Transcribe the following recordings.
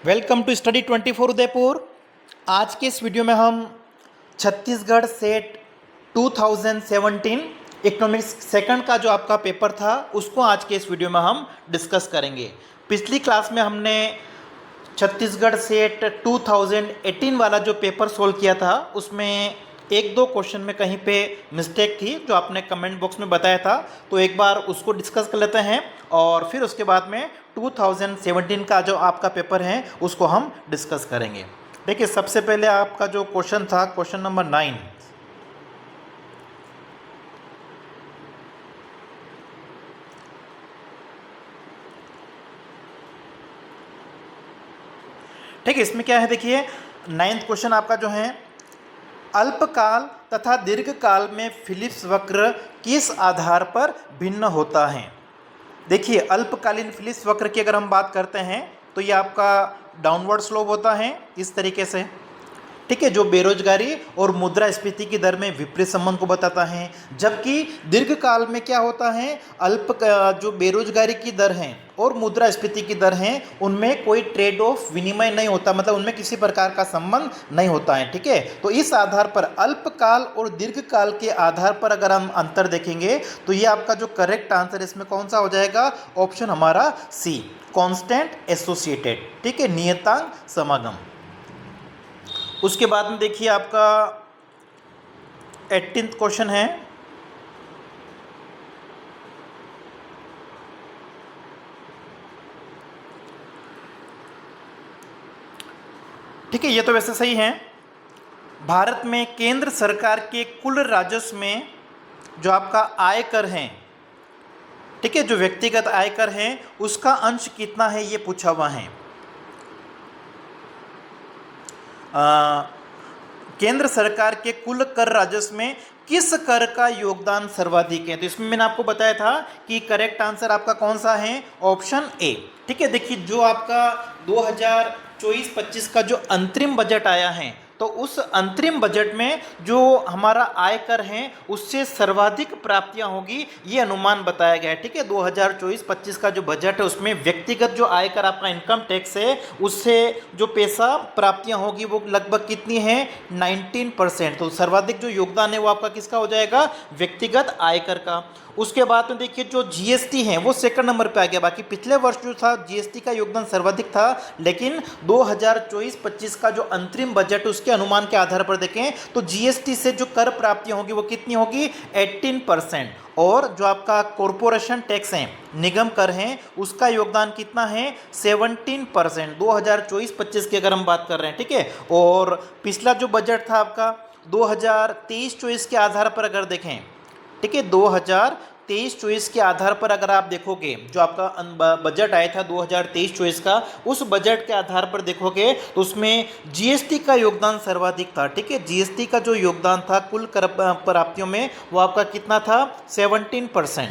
Welcome to study 24 Udaipur. आज के इस वीडियो में हम छत्तीसगढ़ सेट 2017 इकोनॉमिक्स सेकंड का जो आपका पेपर था उसको आज के इस वीडियो में हम डिस्कस करेंगे। पिछली क्लास में हमने छत्तीसगढ़ सेट 2018 वाला जो पेपर सोल्व किया था उसमें एक दो क्वेश्चन में कहीं पे मिस्टेक थी जो आपने कमेंट बॉक्स में बताया था, तो एक बार उसको डिस्कस कर लेते हैं और फिर उसके बाद में 2017 का जो आपका पेपर है उसको हम डिस्कस करेंगे। देखिए, सबसे पहले आपका जो क्वेश्चन था क्वेश्चन नंबर 9। ठीक है, इसमें क्या है, देखिए 9th क्वेश्चन आपका जो है, अल्पकाल तथा दीर्घकाल में फिलिप्स वक्र किस आधार पर भिन्न होता है। देखिए, अल्पकालीन फिलिप्स वक्र की अगर हम बात करते हैं तो ये आपका डाउनवर्ड स्लोप होता है इस तरीके से, ठीक है, जो बेरोजगारी और मुद्रास्फीति की दर में विपरीत संबंध को बताता है। जबकि दीर्घकाल में क्या होता है, जो बेरोजगारी की दर है और मुद्रास्फीति की दर है उनमें कोई ट्रेड ऑफ विनिमय नहीं होता, मतलब उनमें किसी प्रकार का संबंध नहीं होता है। ठीक है, तो इस आधार पर अल्पकाल और दीर्घकाल के आधार पर अगर हम अंतर देखेंगे तो ये आपका जो करेक्ट आंसर इसमें कौन सा हो जाएगा, ऑप्शन हमारा सी, कांस्टेंट एसोसिएटेड। ठीक है, नियतांक समागम। उसके बाद में देखिए आपका 18th क्वेश्चन है, ठीक है, ये तो वैसे सही है। भारत में केंद्र सरकार के कुल राजस्व में जो आपका आयकर है, ठीक है, जो व्यक्तिगत आयकर है उसका अंश कितना है ये पूछा हुआ है। केंद्र सरकार के कुल कर राजस्व में किस कर का योगदान सर्वाधिक है। तो इसमें मैंने आपको बताया था कि करेक्ट आंसर आपका कौन सा है, ऑप्शन ए। ठीक है, देखिए जो आपका 2024-25 का जो अंतरिम बजट आया है तो उस अंतरिम बजट में जो हमारा आयकर है उससे सर्वाधिक प्राप्तियां होगी ये अनुमान बताया गया है। ठीक है, 2024-25 का जो बजट है उसमें व्यक्तिगत जो आयकर आपका इनकम टैक्स है उससे जो पैसा प्राप्तियां होगी वो लगभग कितनी है, 19%। तो सर्वाधिक जो योगदान है वो आपका किसका हो जाएगा, व्यक्तिगत आयकर का। उसके बाद में देखिए जो जीएसटी है वो सेकंड नंबर पे आ गया। बाकी पिछले वर्ष जो था जीएसटी का योगदान सर्वाधिक था, लेकिन 2024-25 का जो अंतरिम बजट उसके अनुमान के आधार पर देखें तो जीएसटी से जो कर प्राप्तियां होगी वो कितनी होगी, 18%। और जो आपका कॉरपोरेशन टैक्स है, निगम कर है, उसका योगदान कितना है, 17% 2024-25 की अगर हम बात कर रहे हैं। ठीक है, और पिछला जो बजट था आपका 2023-24 के आधार पर अगर देखें, ठीक है, 2023-24 के आधार पर अगर आप देखोगे जो आपका बजट आया था 2023-24 का, उस बजट के आधार पर देखोगे तो उसमें जीएसटी का योगदान सर्वाधिक था। ठीक है, जीएसटी का जो योगदान था कुल कर प्राप्तियों में वो आपका कितना था, 17%।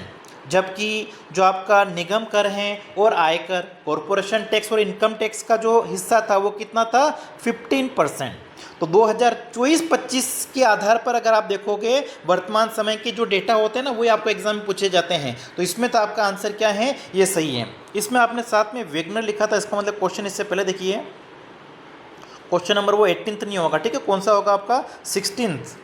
जबकि जो आपका निगम कर है और आयकर, कॉरपोरेशन टैक्स और इनकम टैक्स का जो हिस्सा था वो कितना था, 15%। तो 2024-25 के आधार पर अगर आप देखोगे वर्तमान समय के जो डेटा होते हैं ना वही आपको एग्जाम में पूछे जाते हैं। तो इसमें तो आपका आंसर क्या है, ये सही है। इसमें आपने साथ में वेगनर लिखा था, इसका मतलब क्वेश्चन इससे पहले देखिए, क्वेश्चन नंबर वो 18th नहीं होगा। ठीक है, कौन सा होगा आपका 16th,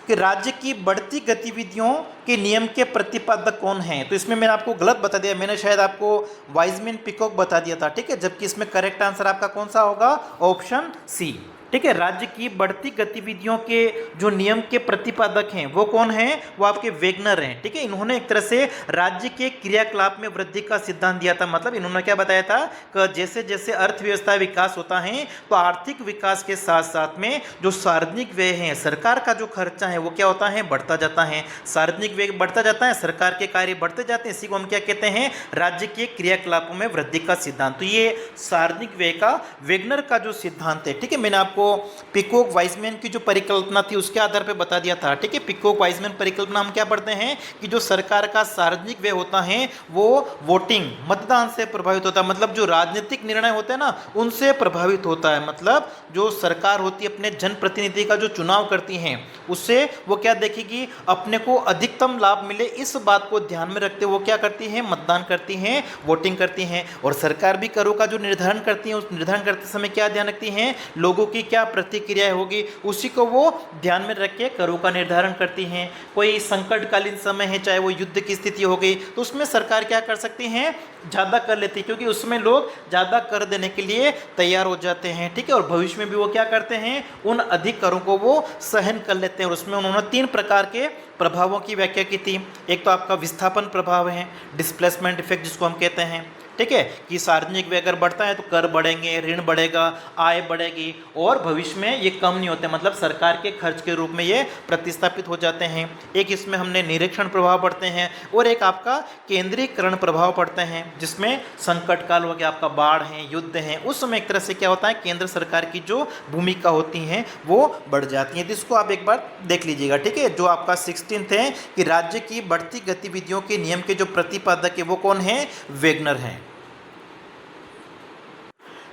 कि राज्य की बढ़ती गतिविधियों के नियम के प्रतिपादक कौन हैं। तो इसमें मैंने आपको गलत बता दिया, मैंने शायद आपको वाइजमैन पिकॉक बता दिया था। ठीक है, जबकि इसमें करेक्ट आंसर आपका कौन सा होगा, ऑप्शन सी। ठीक है, राज्य की बढ़ती गतिविधियों के जो नियम के प्रतिपादक हैं वो कौन हैं, वो आपके वेगनर हैं। ठीक है, इन्होंने एक तरह से राज्य के क्रियाकलाप में वृद्धि का सिद्धांत दिया था। मतलब इन्होंने क्या बताया था कि जैसे जैसे अर्थव्यवस्था विकास होता है तो आर्थिक विकास के साथ साथ में जो सार्वजनिक व्यय है, सरकार का जो खर्चा है वो क्या होता है, बढ़ता जाता है। सार्वजनिक व्यय बढ़ता जाता है, सरकार के कार्य बढ़ते जाते हैं, इसी को हम क्या कहते हैं, राज्य के क्रियाकलापों में वृद्धि का सिद्धांत। तो ये सार्वजनिक व्यय का वेगनर का जो सिद्धांत है, ठीक है, मैंने आपको आपको पिकोक वाइजमैन की जो परिकल्पना थी उसके आधार पर बता दिया था। ठीक है, पिकोक वाइजमैन परिकल्पना हम क्या पढ़ते हैं कि जो सरकार का सार्वजनिक व्यय होता है वो वोटिंग मतदान से प्रभावित होता है, मतलब जो राजनीतिक निर्णय होते हैं ना उनसे प्रभावित होता है। मतलब जो सरकार होती है अपने जनप्रतिनिधि का जो चुनाव करती हैं उससे वो क्या देखेगी, अपने को अधिकतम लाभ मिले इस बात को ध्यान में रखते वो क्या करती हैं, मतदान करती हैं, वोटिंग करती हैं। और सरकार भी करों का जो निर्धारण करती है उस निर्धारण करते समय क्या ध्यान रखती हैं, लोगों की क्या प्रतिक्रिया होगी उसी को वो ध्यान में रख के करों का निर्धारण करती हैं। कोई संकटकालीन समय है, चाहे वो युद्ध की स्थिति हो गई, तो उसमें सरकार क्या कर सकती हैं, ज़्यादा कर लेती है, क्योंकि उसमें लोग ज़्यादा कर देने के लिए तैयार हो जाते हैं। ठीक है, और भविष्य में भी वो क्या करते हैं, उन अधिक करों को वो सहन कर लेते हैं। और उसमें उन्होंने 3 प्रकार के प्रभावों की व्याख्या की थी। एक तो आपका विस्थापन प्रभाव है, डिस्प्लेसमेंट इफेक्ट जिसको हम कहते हैं। ठीक है, कि सार्वजनिक व्यय अगर बढ़ता है तो कर बढ़ेंगे, ऋण बढ़ेगा, आय बढ़ेगी, और भविष्य में ये कम नहीं होते, मतलब सरकार के खर्च के रूप में ये प्रतिस्थापित हो जाते हैं। एक इसमें हमने निरीक्षण प्रभाव पढ़ते हैं, और एक आपका केंद्रीकरण प्रभाव पढ़ते हैं जिसमें संकट काल हो गया, आपका बाढ़ है, युद्ध है, उस समय एक तरह से क्या होता है, केंद्र सरकार की जो भूमिका होती है वो बढ़ जाती है। तो इसको आप एक बार देख लीजिएगा। ठीक है, जो आपका 16 है कि राज्य की बढ़ती गतिविधियों के नियम के जो प्रतिपादक है वो कौन है, वेगनर हैं।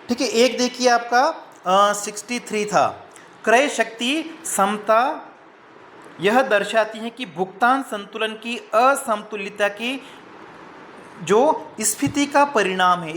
ठीक है, एक देखिए आपका 63 था, क्रय शक्ति समता यह दर्शाती है कि भुगतान संतुलन की असमतुल्यता की जो स्फीति का परिणाम है।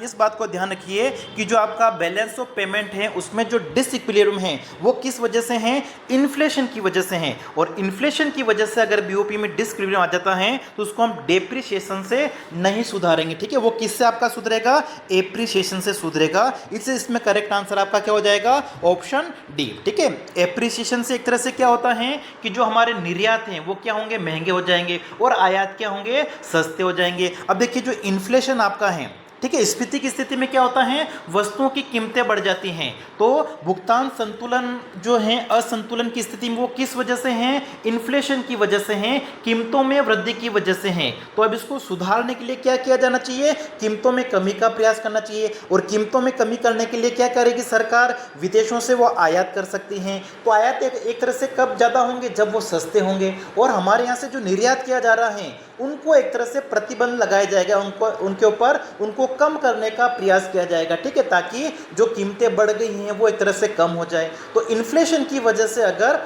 इस बात को ध्यान रखिए कि जो आपका बैलेंस ऑफ पेमेंट है उसमें जो डिसइक्विलिब्रियम है वो किस वजह से है, इन्फ्लेशन की वजह से है। और इन्फ्लेशन की वजह से अगर बीओपी में डिसइक्विलिब्रियम आ जाता है तो उसको हम डेप्रिसिएशन से नहीं सुधारेंगे। ठीक है, वो किससे आपका सुधरेगा, एप्रिसिएशन से सुधरेगा। इसमें करेक्ट आंसर आपका क्या हो जाएगा, ऑप्शन डी। ठीक है, एप्रिसिएशन से एक तरह से क्या होता है कि जो हमारे निर्यात हैं वो क्या होंगे, महंगे हो जाएंगे, और आयात क्या होंगे, सस्ते हो जाएंगे। अब देखिए जो इन्फ्लेशन आपका है, ठीक है, स्फीति की स्थिति में क्या होता है, वस्तुओं की कीमतें बढ़ जाती हैं, तो भुगतान संतुलन जो है असंतुलन की स्थिति में वो किस वजह से है, इन्फ्लेशन की वजह से है, कीमतों में वृद्धि की वजह से है। तो अब इसको सुधारने के लिए क्या किया जाना चाहिए, कीमतों में कमी का प्रयास करना चाहिए। और कीमतों में कमी करने के लिए क्या करेगी सरकार, विदेशों से वो आयात कर सकती हैं। तो आयात एक तरह से कब ज़्यादा होंगे, जब वो सस्ते होंगे। और हमारे यहाँ से जो निर्यात किया जा रहा है उनको एक तरह से प्रतिबंध लगाया जाएगा, उनके ऊपर उनको कम करने का प्रयास किया जाएगा। ठीक है, ताकि जो कीमतें बढ़ गई हैं वो एक तरह से कम हो जाए। तो इन्फ्लेशन की वजह से अगर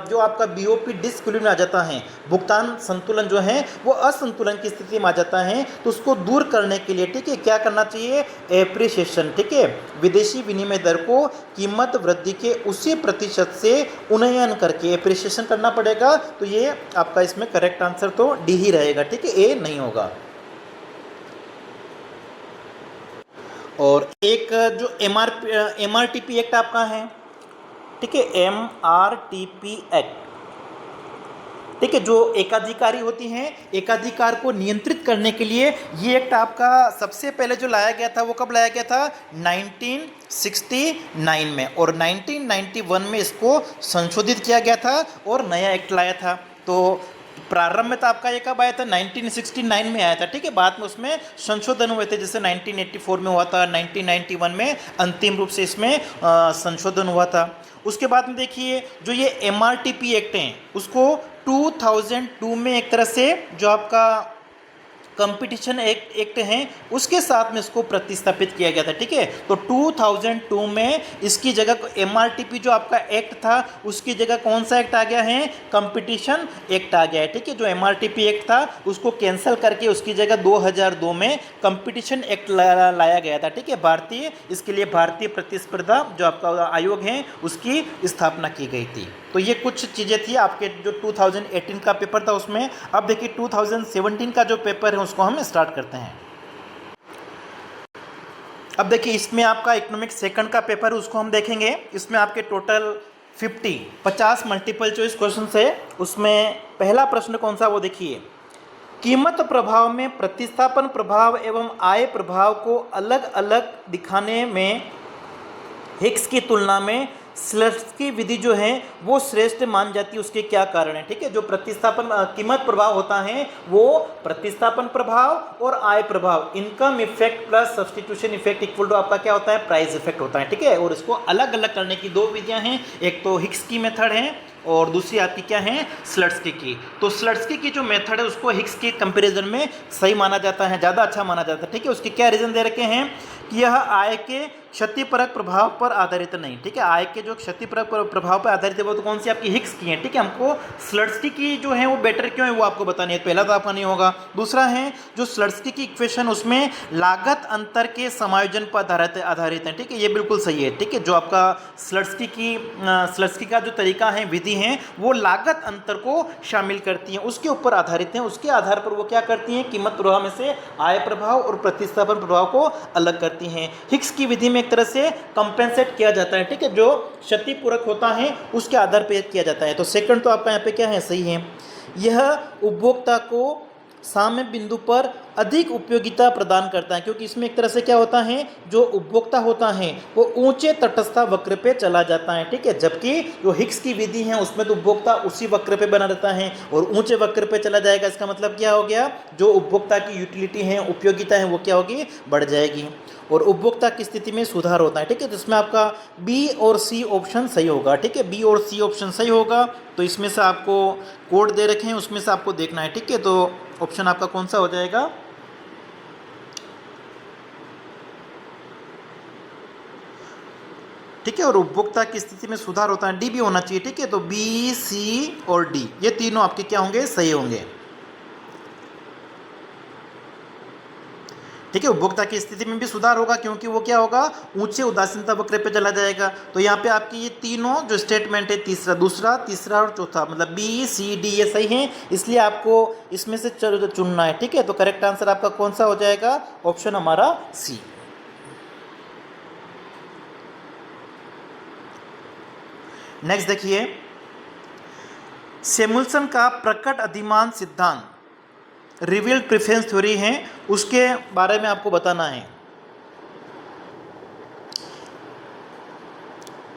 जो आपका बीओपी डिसइक्विलिब्रियम आ जाता है, भुगतान संतुलन जो है वो असंतुलन की स्थिति में आ जाता है, तो उसको दूर करने के लिए ठीक है क्या करना चाहिए, एप्रिसिएशन। ठीक है, विदेशी विनिमय दर को कीमत वृद्धि के उसी प्रतिशत से उन्नयन करके एप्रिसिएशन करना पड़ेगा। तो ये आपका इसमें करेक्ट आंसर तो डी ही रहेगा। ठीक है, ए नहीं होगा। और एक जो MRTP एक्ट आपका है, ठीक है, MRTP एक्ट, ठीक है, जो एकाधिकारी होती हैं, एकाधिकार को नियंत्रित करने के लिए ये एक्ट आपका सबसे पहले जो लाया गया था वो कब लाया गया था, 1969 में। और 1991 में इसको संशोधित किया गया था और नया एक्ट लाया था। तो प्रारंभ में तो आपका ये कब आया था, 1969 में आया था। ठीक है, बाद में उसमें संशोधन हुए थे, जैसे 1984 में हुआ था, 1991 में अंतिम रूप से इसमें संशोधन हुआ था। उसके बाद में देखिए जो ये MRTP एक्ट हैं उसको 2002 में एक तरह से जो आपका कंपटीशन एक्ट हैं उसके साथ में इसको प्रतिस्थापित किया गया था। ठीक है, तो 2002 में इसकी जगह MRTP जो आपका एक्ट था उसकी जगह कौन सा एक्ट आ गया है, कंपटीशन एक्ट आ गया है। ठीक है, जो MRTP एक्ट था उसको कैंसिल करके उसकी जगह 2002 में कंपटीशन एक्ट लाया गया था। ठीक है, इसके लिए भारतीय प्रतिस्पर्धा जो आपका आयोग है उसकी स्थापना की गई थी। तो ये कुछ चीज़ें थी आपके जो 2018 का पेपर था उसमें। अब देखिए 2017 का जो पेपर है उसको हम स्टार्ट करते हैं। अब देखिए इसमें आपका इकोनॉमिक्स सेकंड का पेपर उसको हम देखेंगे। इसमें आपके टोटल 50 मल्टीपल चॉइस क्वेश्चन है। उसमें पहला प्रश्न कौन सा वो देखिए, कीमत प्रभाव में प्रतिस्थापन प्रभाव एवं आय प्रभाव को अलग अलग दिखाने में हिक्स की तुलना में स्लट्सकी विधि जो है वो श्रेष्ठ मान जाती है, उसके क्या कारण है? ठीक है, जो प्रतिस्थापन कीमत प्रभाव होता है वो प्रतिस्थापन प्रभाव और आय प्रभाव, income effect plus substitution effect equal to आपका क्या होता है? प्राइस इफेक्ट होता है। ठीक है, और इसको अलग अलग करने की दो विधियां हैं, एक तो हिक्स की मेथड है और दूसरी आपकी क्या है? स्लट्सकी की। तो स्लट्सकी की जो मेथड है उसको हिक्स के कंपैरिजन में सही माना जाता है, ज़्यादा अच्छा माना जाता है। ठीक है, उसके क्या रीज़न दे रखे हैं कि यह आय के क्षतिपरक प्रभाव पर आधारित नहीं। ठीक है, आय के जो क्षतिपरक प्रभाव पर आधारित है वो तो कौन सी आपकी? हिक्स की है। ठीक है, हमको स्लट्सकी की जो है वो बेटर क्यों है वो आपको बतानी है, पहला तो आपका नहीं होगा। दूसरा है जो स्लट्सकी की इक्वेशन उसमें लागत अंतर के समायोजन पर आधारित है। ठीक है, ये बिल्कुल सही है। ठीक है, जो आपका स्लट्सकी का जो तरीका है, विधि है, वो लागत अंतर को शामिल करती है, उसके ऊपर आधारित है। उसके आधार पर वो क्या करती हैं? कीमत प्रभाव में से आय प्रभाव और प्रतिस्थापन प्रभाव को अलग करती हैं। हिक्स की विधि में एक तरह से कंपेंसेट किया जाता है। ठीक है, जो क्षतिपूरक होता है उसके आधार पर किया जाता है। तो सेकंड तो आपका यहाँ पे क्या है? सही है। यह उपभोक्ता को साम्य बिंदु पर अधिक उपयोगिता प्रदान करता है, क्योंकि इसमें एक तरह से क्या होता है? जो उपभोक्ता होता है वो ऊंचे तटस्थ वक्र पे चला जाता है। ठीक है, जबकि जो हिक्स की विधि है उसमें तो उपभोक्ता उसी वक्र पे बना रहता है और ऊंचे वक्र पे चला जाएगा। इसका मतलब क्या हो गया? जो उपभोक्ता की यूटिलिटी है, उपयोगिता है, वो क्या होगी? बढ़ जाएगी और उपभोक्ता की स्थिति में सुधार होता है। ठीक है, तो इसमें आपका बी और सी ऑप्शन सही होगा। ठीक है, बी और सी ऑप्शन सही होगा। तो इसमें से आपको कोड दे रखे हैं, उसमें से आपको देखना है। ठीक है, तो ऑप्शन आपका कौन सा हो जाएगा? ठीक है, और उपभोक्ता की स्थिति में सुधार होता है, डी भी होना चाहिए। ठीक है, तो बी, सी और डी ये तीनों आपके क्या होंगे? सही होंगे। ठीक है, उपभोक्ता की स्थिति में भी सुधार होगा क्योंकि वो क्या होगा? ऊंचे उदासीनता वक्र पे चला जाएगा। तो यहाँ पे आपकी ये तीनों जो स्टेटमेंट है, दूसरा, तीसरा और चौथा, मतलब बी, सी, डी ये सही है, इसलिए आपको इसमें से चुनना है। ठीक है, तो करेक्ट आंसर आपका कौन सा हो जाएगा? ऑप्शन हमारा सी। नेक्स्ट देखिए, सैमुअल्सन का प्रकट अधिमान सिद्धांत रिवील्ड प्रेफरेंस थ्योरी है, उसके बारे में आपको बताना है।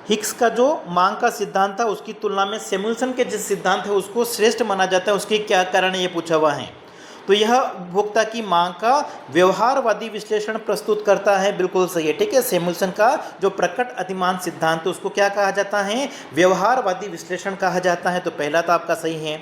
हिक्स का जो मांग का सिद्धांत था उसकी तुलना में सैमुअल्सन के जिस सिद्धांत है उसको श्रेष्ठ माना जाता है, उसके क्या कारण है ये पूछा हुआ है। तो यह उपभोक्ता की मांग का व्यवहारवादी विश्लेषण प्रस्तुत करता है, बिल्कुल सही है। ठीक है, सैमुअल्सन का जो प्रकट अधिमान सिद्धांत है उसको क्या कहा जाता है? व्यवहारवादी विश्लेषण कहा जाता है। तो पहला तो आपका सही है।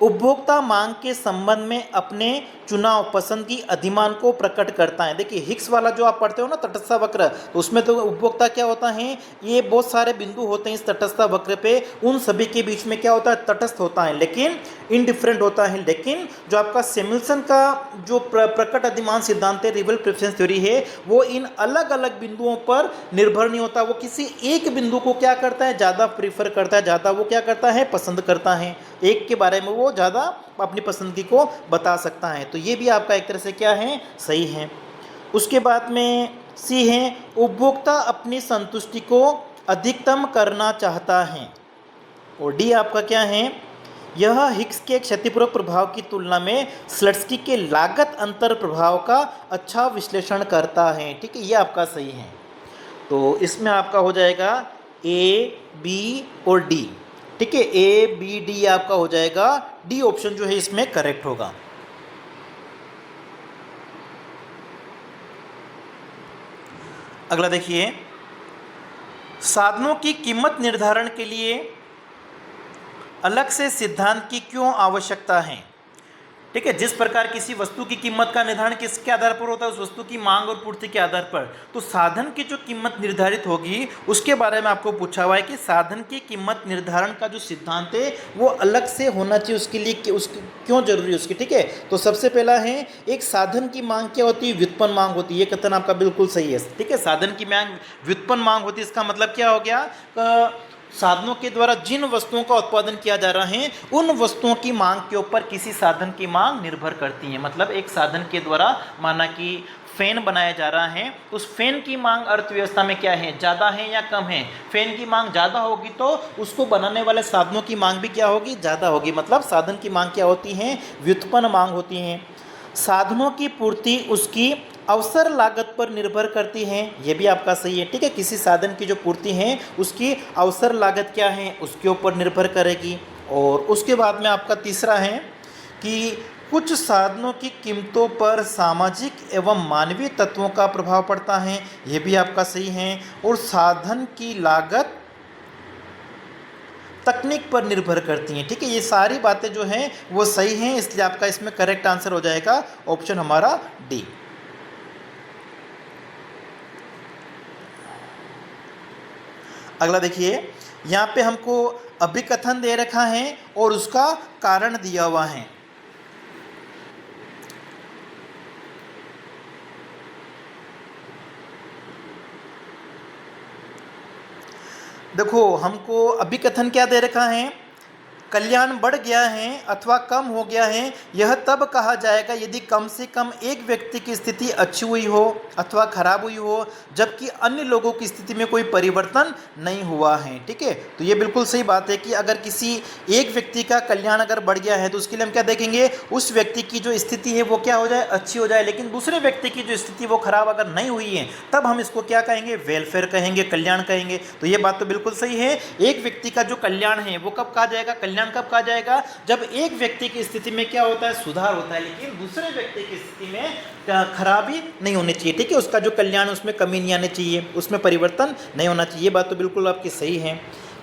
उपभोक्ता मांग के संबंध में अपने चुनाव पसंद की अधिमान को प्रकट करता है। देखिए हिक्स वाला जो आप पढ़ते हो ना तटस्थ वक्र, तो उसमें तो उपभोक्ता क्या होता है? ये बहुत सारे बिंदु होते हैं इस तटस्थ वक्र पे, उन सभी के बीच में क्या होता है? तटस्थ होता है, लेकिन इनडिफरेंट होता है। लेकिन जो आपका सैमुअल्सन का जो प्रकट अधिमान सिद्धांत है, रिवील्ड प्रेफरेंस थ्योरी है, वो इन अलग अलग बिंदुओं पर निर्भर नहीं होता। वो किसी एक बिंदु को क्या करता है? ज़्यादा प्रीफर करता है, ज़्यादा वो क्या करता है? पसंद करता है। एक के बारे में वो ज़्यादा अपनी पसंदगी को बता सकता है। तो ये भी आपका एक तरह से क्या है? सही है। उसके बाद में सी है, उपभोक्ता अपनी संतुष्टि को अधिकतम करना चाहता है। और डी आपका क्या है? यह हिक्स के क्षतिपूरक प्रभाव की तुलना में स्लट्सकी के लागत अंतर प्रभाव का अच्छा विश्लेषण करता है। ठीक है, ये आपका सही है। तो इसमें आपका हो जाएगा ए, बी और डी। ठीक है, ए, बी, डी आपका हो जाएगा, डी ऑप्शन जो है इसमें करेक्ट होगा। अगला देखिए, साधनों की कीमत निर्धारण के लिए अलग से सिद्धांत की क्यों आवश्यकता है? ठीक है, जिस प्रकार किसी वस्तु की कीमत का निर्धारण किसके आधार पर होता है? उस वस्तु की मांग और पूर्ति के आधार पर। तो साधन की जो कीमत निर्धारित होगी उसके बारे में आपको पूछा हुआ है कि साधन की कीमत निर्धारण का जो सिद्धांत है वो अलग से होना चाहिए, उसके लिए उसकी क्यों जरूरी है उसकी। ठीक है, तो सबसे पहला है, एक साधन की मांग क्या होती है? व्युत्पन्न मांग होती है। ये कथन आपका बिल्कुल सही है। ठीक है, साधन की मांग व्युत्पन्न मांग होती है। इसका मतलब क्या हो गया? साधनों के द्वारा जिन वस्तुओं का उत्पादन किया जा रहा है उन वस्तुओं की मांग के ऊपर किसी साधन की मांग निर्भर करती है। मतलब एक साधन के द्वारा, माना कि फैन बनाया जा रहा है, उस फैन की मांग अर्थव्यवस्था में क्या है? ज़्यादा है या कम है? फैन की मांग ज़्यादा होगी तो उसको बनाने वाले साधनों की मांग भी क्या होगी? ज़्यादा होगी। मतलब साधन की मांग क्या होती है? व्युत्पन्न मांग होती है। साधनों की पूर्ति उसकी अवसर लागत पर निर्भर करती हैं, ये भी आपका सही है। ठीक है, किसी साधन की जो पूर्ति है उसकी अवसर लागत क्या है उसके ऊपर निर्भर करेगी। और उसके बाद में आपका तीसरा है कि कुछ साधनों की कीमतों पर सामाजिक एवं मानवीय तत्वों का प्रभाव पड़ता है, ये भी आपका सही है। और साधन की लागत तकनीक पर निर्भर करती हैं। ठीक है, ये सारी बातें जो हैं वो सही हैं, इसलिए आपका इसमें करेक्ट आंसर हो जाएगा ऑप्शन हमारा डी। अगला देखिए, यहाँ पे हमको अभिकथन दे रखा है और उसका कारण दिया हुआ है। देखो, हमको अभिकथन क्या दे रखा है, कल्याण बढ़ गया है अथवा कम हो गया है यह तब कहा जाएगा यदि कम से कम एक व्यक्ति की स्थिति अच्छी हुई हो अथवा खराब हुई हो, जबकि अन्य लोगों की स्थिति में कोई परिवर्तन नहीं हुआ है। ठीक है, तो ये बिल्कुल सही बात है कि अगर किसी एक व्यक्ति का कल्याण अगर बढ़ गया है तो उसके लिए हम क्या देखेंगे, उस व्यक्ति की जो स्थिति है वो क्या हो जाए, अच्छी हो जाए। लेकिन दूसरे व्यक्ति की जो स्थिति वो खराब अगर नहीं हुई है तब हम इसको क्या कहेंगे, वेलफेयर कहेंगे, कल्याण कहेंगे। तो ये बात तो बिल्कुल सही है। एक व्यक्ति का जो कल्याण है वो कब कहा जाएगा, कल्याण कब कहा जाएगा, जब एक व्यक्ति की स्थिति में क्या होता है, सुधार होता है, लेकिन दूसरे व्यक्ति की स्थिति में खराबी नहीं होनी चाहिए। ठीक है, उसका जो कल्याण उसमें कमी नहीं आनी चाहिए, उसमें परिवर्तन नहीं होना चाहिए। ये बात तो बिल्कुल आपकी सही है।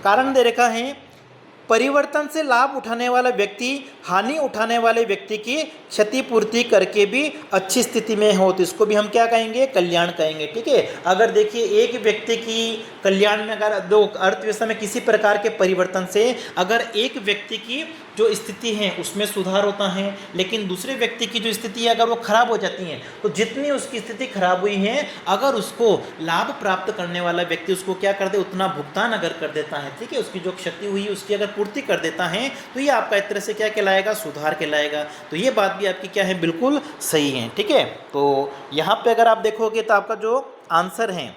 कारण दे रखा है, परिवर्तन से लाभ उठाने वाला व्यक्ति हानि उठाने वाले व्यक्ति की क्षतिपूर्ति करके भी अच्छी स्थिति में हो, तो इसको भी हम क्या कहेंगे, कल्याण कहेंगे। ठीक है, अगर देखिए एक व्यक्ति की कल्याण में अगर दो अर्थव्यवस्था में किसी प्रकार के परिवर्तन से अगर एक व्यक्ति की जो स्थिति है उसमें सुधार होता है, लेकिन दूसरे व्यक्ति की जो स्थिति है अगर वो खराब हो जाती है, तो जितनी उसकी स्थिति खराब हुई है अगर उसको लाभ प्राप्त करने वाला व्यक्ति उसको क्या कर दे, उतना भुगतान अगर कर देता है, ठीक है, उसकी जो क्षति हुई उसकी अगर पूर्ति कर देता है, तो ये आपका एक तरह से क्या कहलाएगा, सुधार कहलाएगा। तो ये बात भी आपकी क्या है, बिल्कुल सही है। ठीक है, तो यहाँ पे अगर आप देखोगे तो आपका जो आंसर है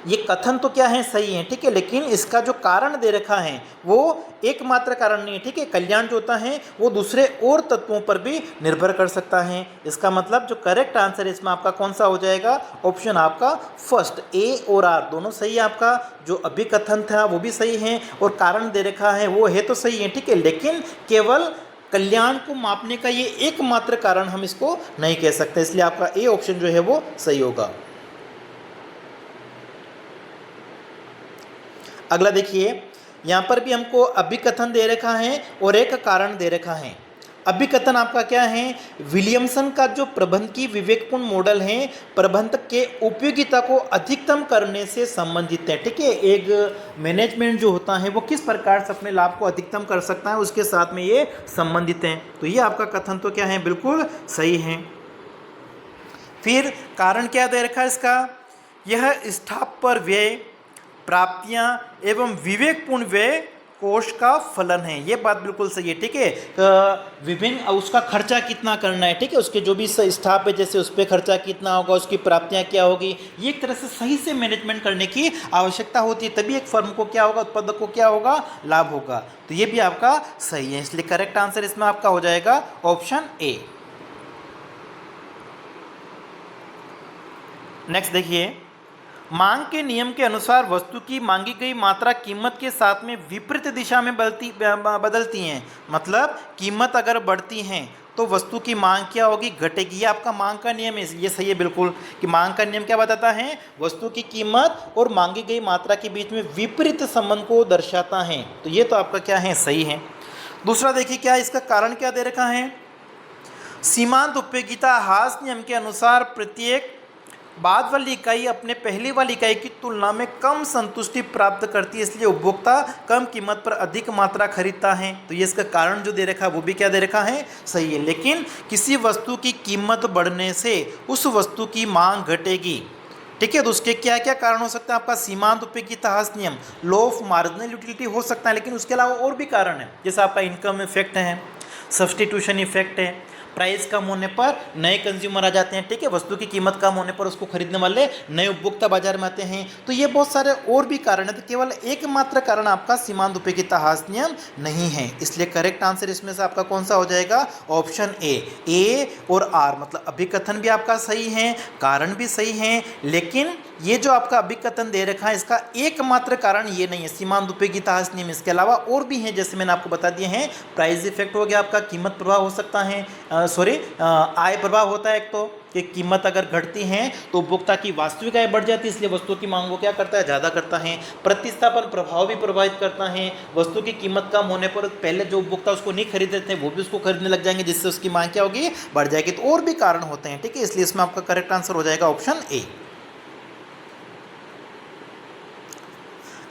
ये कथन तो क्या है, सही है। ठीक है, लेकिन इसका जो कारण दे रखा है वो एकमात्र कारण नहीं है। ठीक है, कल्याण जो होता है वो दूसरे और तत्वों पर भी निर्भर कर सकता है। इसका मतलब जो करेक्ट आंसर है इसमें आपका कौन सा हो जाएगा, ऑप्शन आपका फर्स्ट, ए और आर दोनों सही है। आपका जो अभिकथन था वो भी सही है और कारण दे रखा है वो है तो सही है। ठीक है, लेकिन केवल कल्याण को मापने का ये एकमात्र कारण हम इसको नहीं कह सकते, इसलिए आपका ए ऑप्शन जो है वो सही होगा। अगला देखिए, यहाँ पर भी हमको अभिकथन दे रखा है और एक कारण दे रखा है। अभिकथन आपका क्या है, विलियमसन का जो प्रबंधकीय विवेकपूर्ण मॉडल है प्रबंधक के उपयोगिता को अधिकतम करने से संबंधित है। ठीक है, एक मैनेजमेंट जो होता है वो किस प्रकार से अपने लाभ को अधिकतम कर सकता है उसके साथ में ये संबंधित है। तो ये आपका कथन तो क्या है, बिल्कुल सही है। फिर कारण क्या दे रखा है इसका, यह स्टाफ पर व्यय, प्राप्तियां एवं विवेकपूर्ण व्यय कोष का फलन है। ये बात बिल्कुल सही है। ठीक है, विभिन्न उसका खर्चा कितना करना है, ठीक है, उसके जो भी स्टाफ है जैसे उस पर खर्चा कितना होगा, उसकी प्राप्तियां क्या होगी, ये एक तरह से सही से मैनेजमेंट करने की आवश्यकता होती है, तभी एक फर्म को क्या होगा, उत्पादक को क्या होगा, लाभ होगा। तो ये भी आपका सही है, इसलिए करेक्ट आंसर इसमें आपका हो जाएगा ऑप्शन ए। नेक्स्ट देखिए, मांग के नियम के अनुसार वस्तु की मांगी गई मात्रा कीमत के साथ में विपरीत दिशा में बदलती हैं। मतलब कीमत अगर बढ़ती है तो वस्तु की मांग क्या होगी, घटेगी। ये आपका मांग का नियम है, ये सही है बिल्कुल, कि मांग का नियम क्या बताता है, वस्तु की कीमत और मांगी गई मात्रा के बीच में विपरीत संबंध को दर्शाता है। तो ये तो आपका क्या है, सही है। दूसरा देखिए क्या इसका कारण क्या दे रखा है, सीमांत उपयोगिता ह्रास नियम के अनुसार प्रत्येक बाद वाली इकाई अपने पहली वाली इकाई की तुलना में कम संतुष्टि प्राप्त करती है, इसलिए उपभोक्ता कम कीमत पर अधिक मात्रा खरीदता है। तो ये इसका कारण जो दे रखा है वो भी क्या दे रखा है, सही है। लेकिन किसी वस्तु की कीमत बढ़ने से उस वस्तु की मांग घटेगी। ठीक है, तो उसके क्या क्या कारण हो सकता है, आपका सीमांत उपयोगिता ह्रास नियम, लॉ ऑफ मार्जिनल यूटिलिटी हो सकता है, लेकिन उसके अलावा और भी कारण है, जैसे आपका इनकम इफेक्ट है, सब्सटीट्यूशन इफेक्ट है, प्राइस कम होने पर नए कंज्यूमर आ जाते हैं, ठीक है, वस्तु की कीमत कम होने पर उसको खरीदने वाले नए उपभोक्ता बाजार में आते हैं। तो ये बहुत सारे और भी कारण है, तो केवल एकमात्र कारण आपका सीमांत उपयोगिता ह्रास नियम नहीं है। इसलिए करेक्ट आंसर इसमें से आपका कौन सा हो जाएगा? ऑप्शन ए और आर, मतलब अभिकथन भी आपका सही है, कारण भी सही है, लेकिन ये जो आपका अभिकथन दे रखा है इसका एकमात्र कारण ये नहीं है सीमांत उपयोगिता ह्रास नियम, इसके अलावा और भी हैं, जैसे मैंने आपको बता दिए हैं। प्राइस इफेक्ट हो गया आपका, कीमत प्रभाव हो सकता है, आय प्रभाव होता है एक, तो कि कीमत अगर घटती है तो उपभोक्ता की वास्तविक आय बढ़ जाती है, इसलिए वस्तु की मांग को क्या करता है? ज़्यादा करता है। प्रतिस्थापन प्रभाव भी प्रभावित करता है, वस्तु की कीमत कम होने पर पहले जो उपभोक्ता उसको नहीं खरीद रहे थे वो भी उसको खरीदने लग जाएंगे, जिससे उसकी मांग क्या होगी? बढ़ जाएगी। तो और भी कारण होते हैं, ठीक है, इसलिए इसमें आपका करेक्ट आंसर हो जाएगा ऑप्शन ए।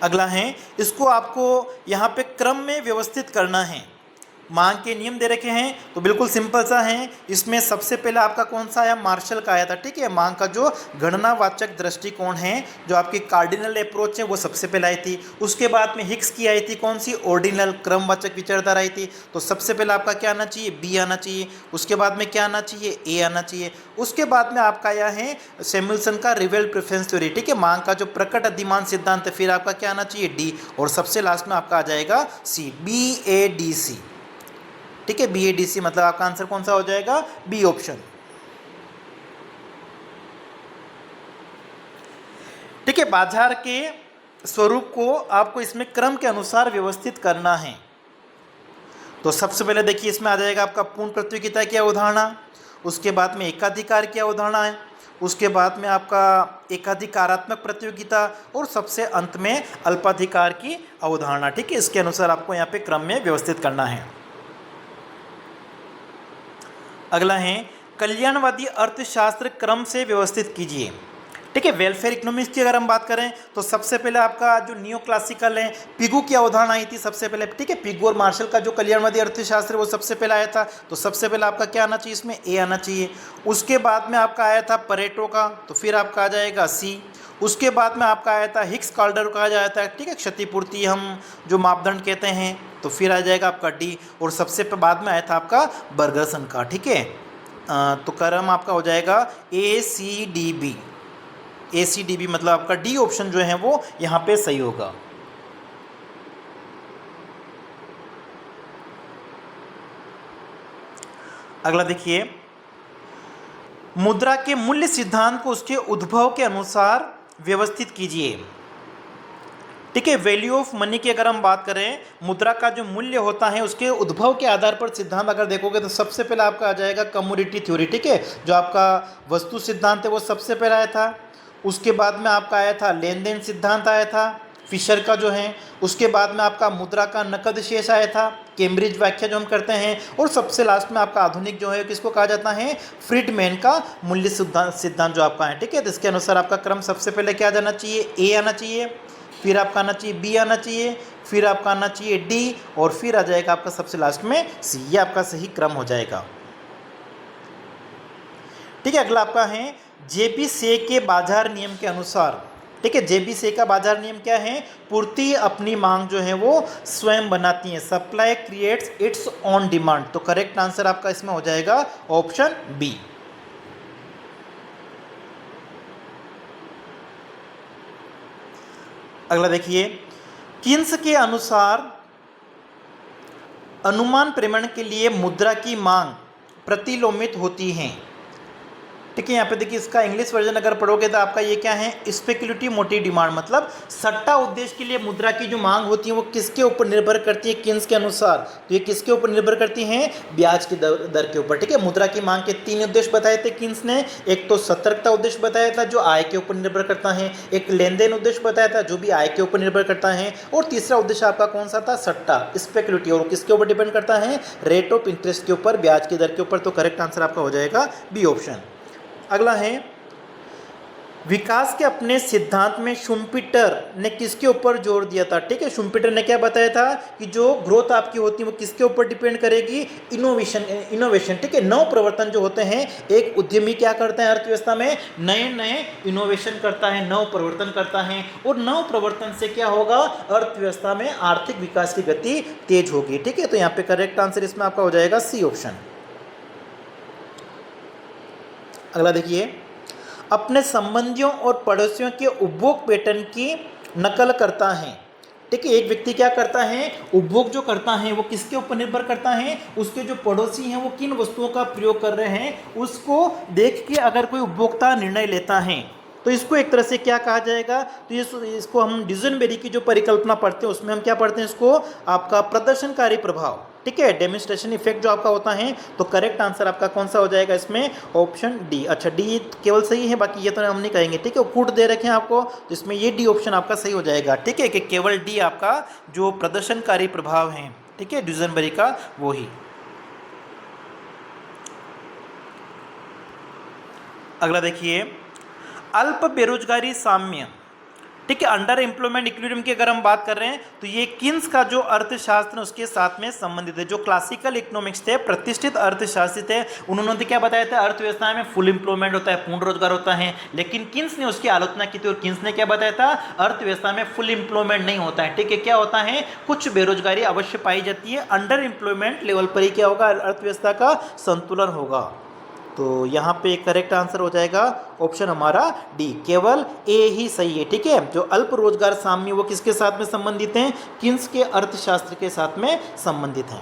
अगला है, इसको आपको यहाँ पे क्रम में व्यवस्थित करना है। मांग के नियम दे रखे हैं तो बिल्कुल सिंपल सा है। इसमें सबसे पहले आपका कौन सा आया? मार्शल का आया था, ठीक है। मांग का जो गणनावाचक दृष्टिकोण है, जो आपकी कार्डिनल अप्रोच है, वो सबसे पहले आई थी। उसके बाद में हिक्स की आई थी, कौन सी? ऑर्डिनल क्रमवाचक विचारधारा आई थी। तो सबसे पहले आपका क्या आना चाहिए? बी आना चाहिए। उसके बाद में क्या आना चाहिए? ए आना चाहिए। उसके बाद में आपका आया है सैमुअल्सन का रिवेल प्रेफरेंस थ्योरी, ठीक है, मांग का जो प्रकट अधिमान सिद्धांत है। फिर आपका क्या आना चाहिए? डी। और सबसे लास्ट में आपका आ जाएगा सी, BADC, ठीक है, BADC, मतलब आपका आंसर कौन सा हो जाएगा? B option. ठीक है, बाजार के स्वरूप को आपको इसमें क्रम के अनुसार व्यवस्थित करना है। तो सबसे पहले देखिए इसमें आ जाएगा आपका पूर्ण प्रतियोगिता की अवधारणा, उसके बाद में एकाधिकार की अवधारणा है, उसके बाद में आपका एकाधिकारात्मक प्रतियोगिता, और सबसे अंत में अल्पाधिकार की अवधारणा, ठीक है। इसके अनुसार आपको यहाँ पे क्रम में व्यवस्थित करना है। अगला है, कल्याणवादी अर्थशास्त्र क्रम से व्यवस्थित कीजिए, ठीक है। वेलफेयर इकोनॉमिक्स की अगर हम बात करें तो सबसे पहले आपका जो नियो क्लासिकल है, पिगू की अवधारणा आई थी सबसे पहले, ठीक है। पिगू और मार्शल का जो कल्याणवादी अर्थशास्त्र है वो सबसे पहले आया था। तो सबसे पहले आपका क्या आना चाहिए? इसमें ए आना चाहिए। उसके बाद में आपका आया था परेटो का, तो फिर आपका आ जाएगा सी। उसके बाद में आपका आया था हिक्स कार्डर कहा जाता है, ठीक है, क्षतिपूर्ति हम जो मापदंड कहते हैं, तो फिर आ जाएगा आपका डी। और सबसे बाद में आया था आपका बर्गरसन का, ठीक है। तो क्रम आपका हो जाएगा ACDB, ACDB, मतलब आपका डी ऑप्शन जो है वो यहाँ पे सही होगा। अगला देखिए, मुद्रा के मूल्य सिद्धांत को उसके उद्भव के अनुसार व्यवस्थित कीजिए, ठीक है। वैल्यू ऑफ मनी की अगर हम बात करें, मुद्रा का जो मूल्य होता है उसके उद्भव के आधार पर सिद्धांत अगर देखोगे तो सबसे पहले आपका आ जाएगा कमोडिटी थ्योरी, ठीक है। जो आपका वस्तु सिद्धांत है वो सबसे पहले आया था। उसके बाद में आपका आया था लेन देन सिद्धांत आया था, फिशर का जो है। उसके बाद में आपका मुद्रा का नकद शेष आया था, कैम्ब्रिज व्याख्या जो हम करते हैं। और सबसे लास्ट में आपका आधुनिक जो है किसको कहा जाता है? फ्रीडमैन का मूल्य सिद्धांत जो आपका है, ठीक है। तो इसके अनुसार आपका क्रम सबसे पहले क्या जाना चाहिए? ए आना चाहिए, फिर आपका आना चाहिए बी आना चाहिए, फिर आपका आना चाहिए डी, और फिर आ जाएगा आपका सबसे लास्ट में सी। ये आपका सही क्रम हो जाएगा, ठीक है। अगला आपका है JB से के बाजार नियम के अनुसार, ठीक है। JB से का बाजार नियम क्या है? पूर्ति अपनी मांग जो है वो स्वयं बनाती है, supply creates it's on demand. तो करेक्ट आंसर आपका इसमें हो जाएगा ऑप्शन बी। अगला देखिए, किन्स के अनुसार अनुमान प्रमाण के लिए मुद्रा की मांग प्रतिलोमित होती है, ठीक है। यहाँ पे देखिए इसका इंग्लिश वर्जन अगर पढ़ोगे तो आपका ये क्या है? स्पेकुलेटिव मोटिव डिमांड, मतलब सट्टा उद्देश्य के लिए मुद्रा की जो मांग होती है वो किसके ऊपर निर्भर करती है? किन्स के अनुसार। तो ये किसके ऊपर निर्भर करती हैं? ब्याज की दर के ऊपर, ठीक है। मुद्रा की मांग के 3 उद्देश्य बताए थे किन्स ने। एक तो सतर्कता उद्देश्य बताया था जो आय के ऊपर निर्भर करता है, एक लेन देन उद्देश्य बताया था जो भी आय के ऊपर निर्भर करता है, और तीसरा उद्देश्य आपका कौन सा था? सट्टा, स्पेकुलेटिव। और किसके ऊपर डिपेंड करता है? रेट ऑफ इंटरेस्ट के ऊपर, ब्याज की दर के ऊपर। तो करेक्ट आंसर आपका हो जाएगा बी ऑप्शन। अगला है, विकास के अपने सिद्धांत में शुम्पीटर ने किसके ऊपर जोर दिया था? ठीक है, शुम्पीटर ने क्या बताया था कि जो ग्रोथ आपकी होती है वो किसके ऊपर डिपेंड करेगी? इनोवेशन, ठीक है। नव प्रवर्तन जो होते हैं, एक उद्यमी क्या करता है अर्थव्यवस्था में? नए नए इनोवेशन करता है, नव प्रवर्तन करता है, और नव प्रवर्तन से क्या होगा? अर्थव्यवस्था में आर्थिक विकास की गति तेज होगी, ठीक है। तो यहाँ पे करेक्ट आंसर इसमें आपका हो जाएगा सी ऑप्शन। अगला देखिए, अपने संबंधियों और पड़ोसियों के उपभोग पैटर्न की नकल करता है। ठीक है, एक व्यक्ति क्या करता है, उपभोग जो करता है वो किसके ऊपर निर्भर करता है, उसके जो पड़ोसी हैं वो किन वस्तुओं का प्रयोग कर रहे हैं उसको देख के अगर कोई उपभोक्ता निर्णय लेता है तो इसको एक तरह से क्या कहा जाएगा, तो इसको हम डिजनबेरी की जो परिकल्पना पढ़ते हैं उसमें हम क्या पढ़ते हैं, इसको आपका प्रदर्शनकारी प्रभाव। ठीक है, डेमोन्स्ट्रेशन इफेक्ट जो आपका होता है। तो करेक्ट आंसर आपका कौन सा हो जाएगा इसमें, ऑप्शन डी। अच्छा, डी केवल सही है, बाकी ये तो हम नहीं कहेंगे। ठीक है, कूट दे रखे हैं आपको, तो इसमें ये डी ऑप्शन आपका सही हो जाएगा। ठीक है, कि केवल डी आपका जो प्रदर्शनकारी प्रभाव है, ठीक है, डिजनबेरी का वो ही। अगला देखिए, अल्प बेरोजगारी साम्य। ठीक है, अंडर एम्प्लॉयमेंट इक्विलिब्रियम की अगर हम बात कर रहे हैं तो ये किन्स का जो अर्थशास्त्र है उसके साथ में संबंधित है। जो क्लासिकल इकोनॉमिक्स थे, प्रतिष्ठित अर्थशास्त्री थे, उन्होंने क्या बताया था, अर्थव्यवस्था में फुल एम्प्लॉयमेंट होता है, पूर्ण रोजगार होता है। लेकिन किन्स ने उसकी आलोचना की थी और किन्स ने क्या बताया था, अर्थव्यवस्था में फुल एम्प्लॉयमेंट नहीं होता है। ठीक है, क्या होता है, कुछ बेरोजगारी अवश्य पाई जाती है। अंडर एम्प्लॉयमेंट लेवल पर ही क्या होगा, अर्थव्यवस्था का संतुलन होगा। तो यहाँ पे करेक्ट आंसर हो जाएगा ऑप्शन हमारा डी, केवल ए ही सही है। ठीक है, जो अल्प रोजगार साम्य वो किसके साथ में संबंधित हैं, किन्स के अर्थशास्त्र के साथ में संबंधित हैं।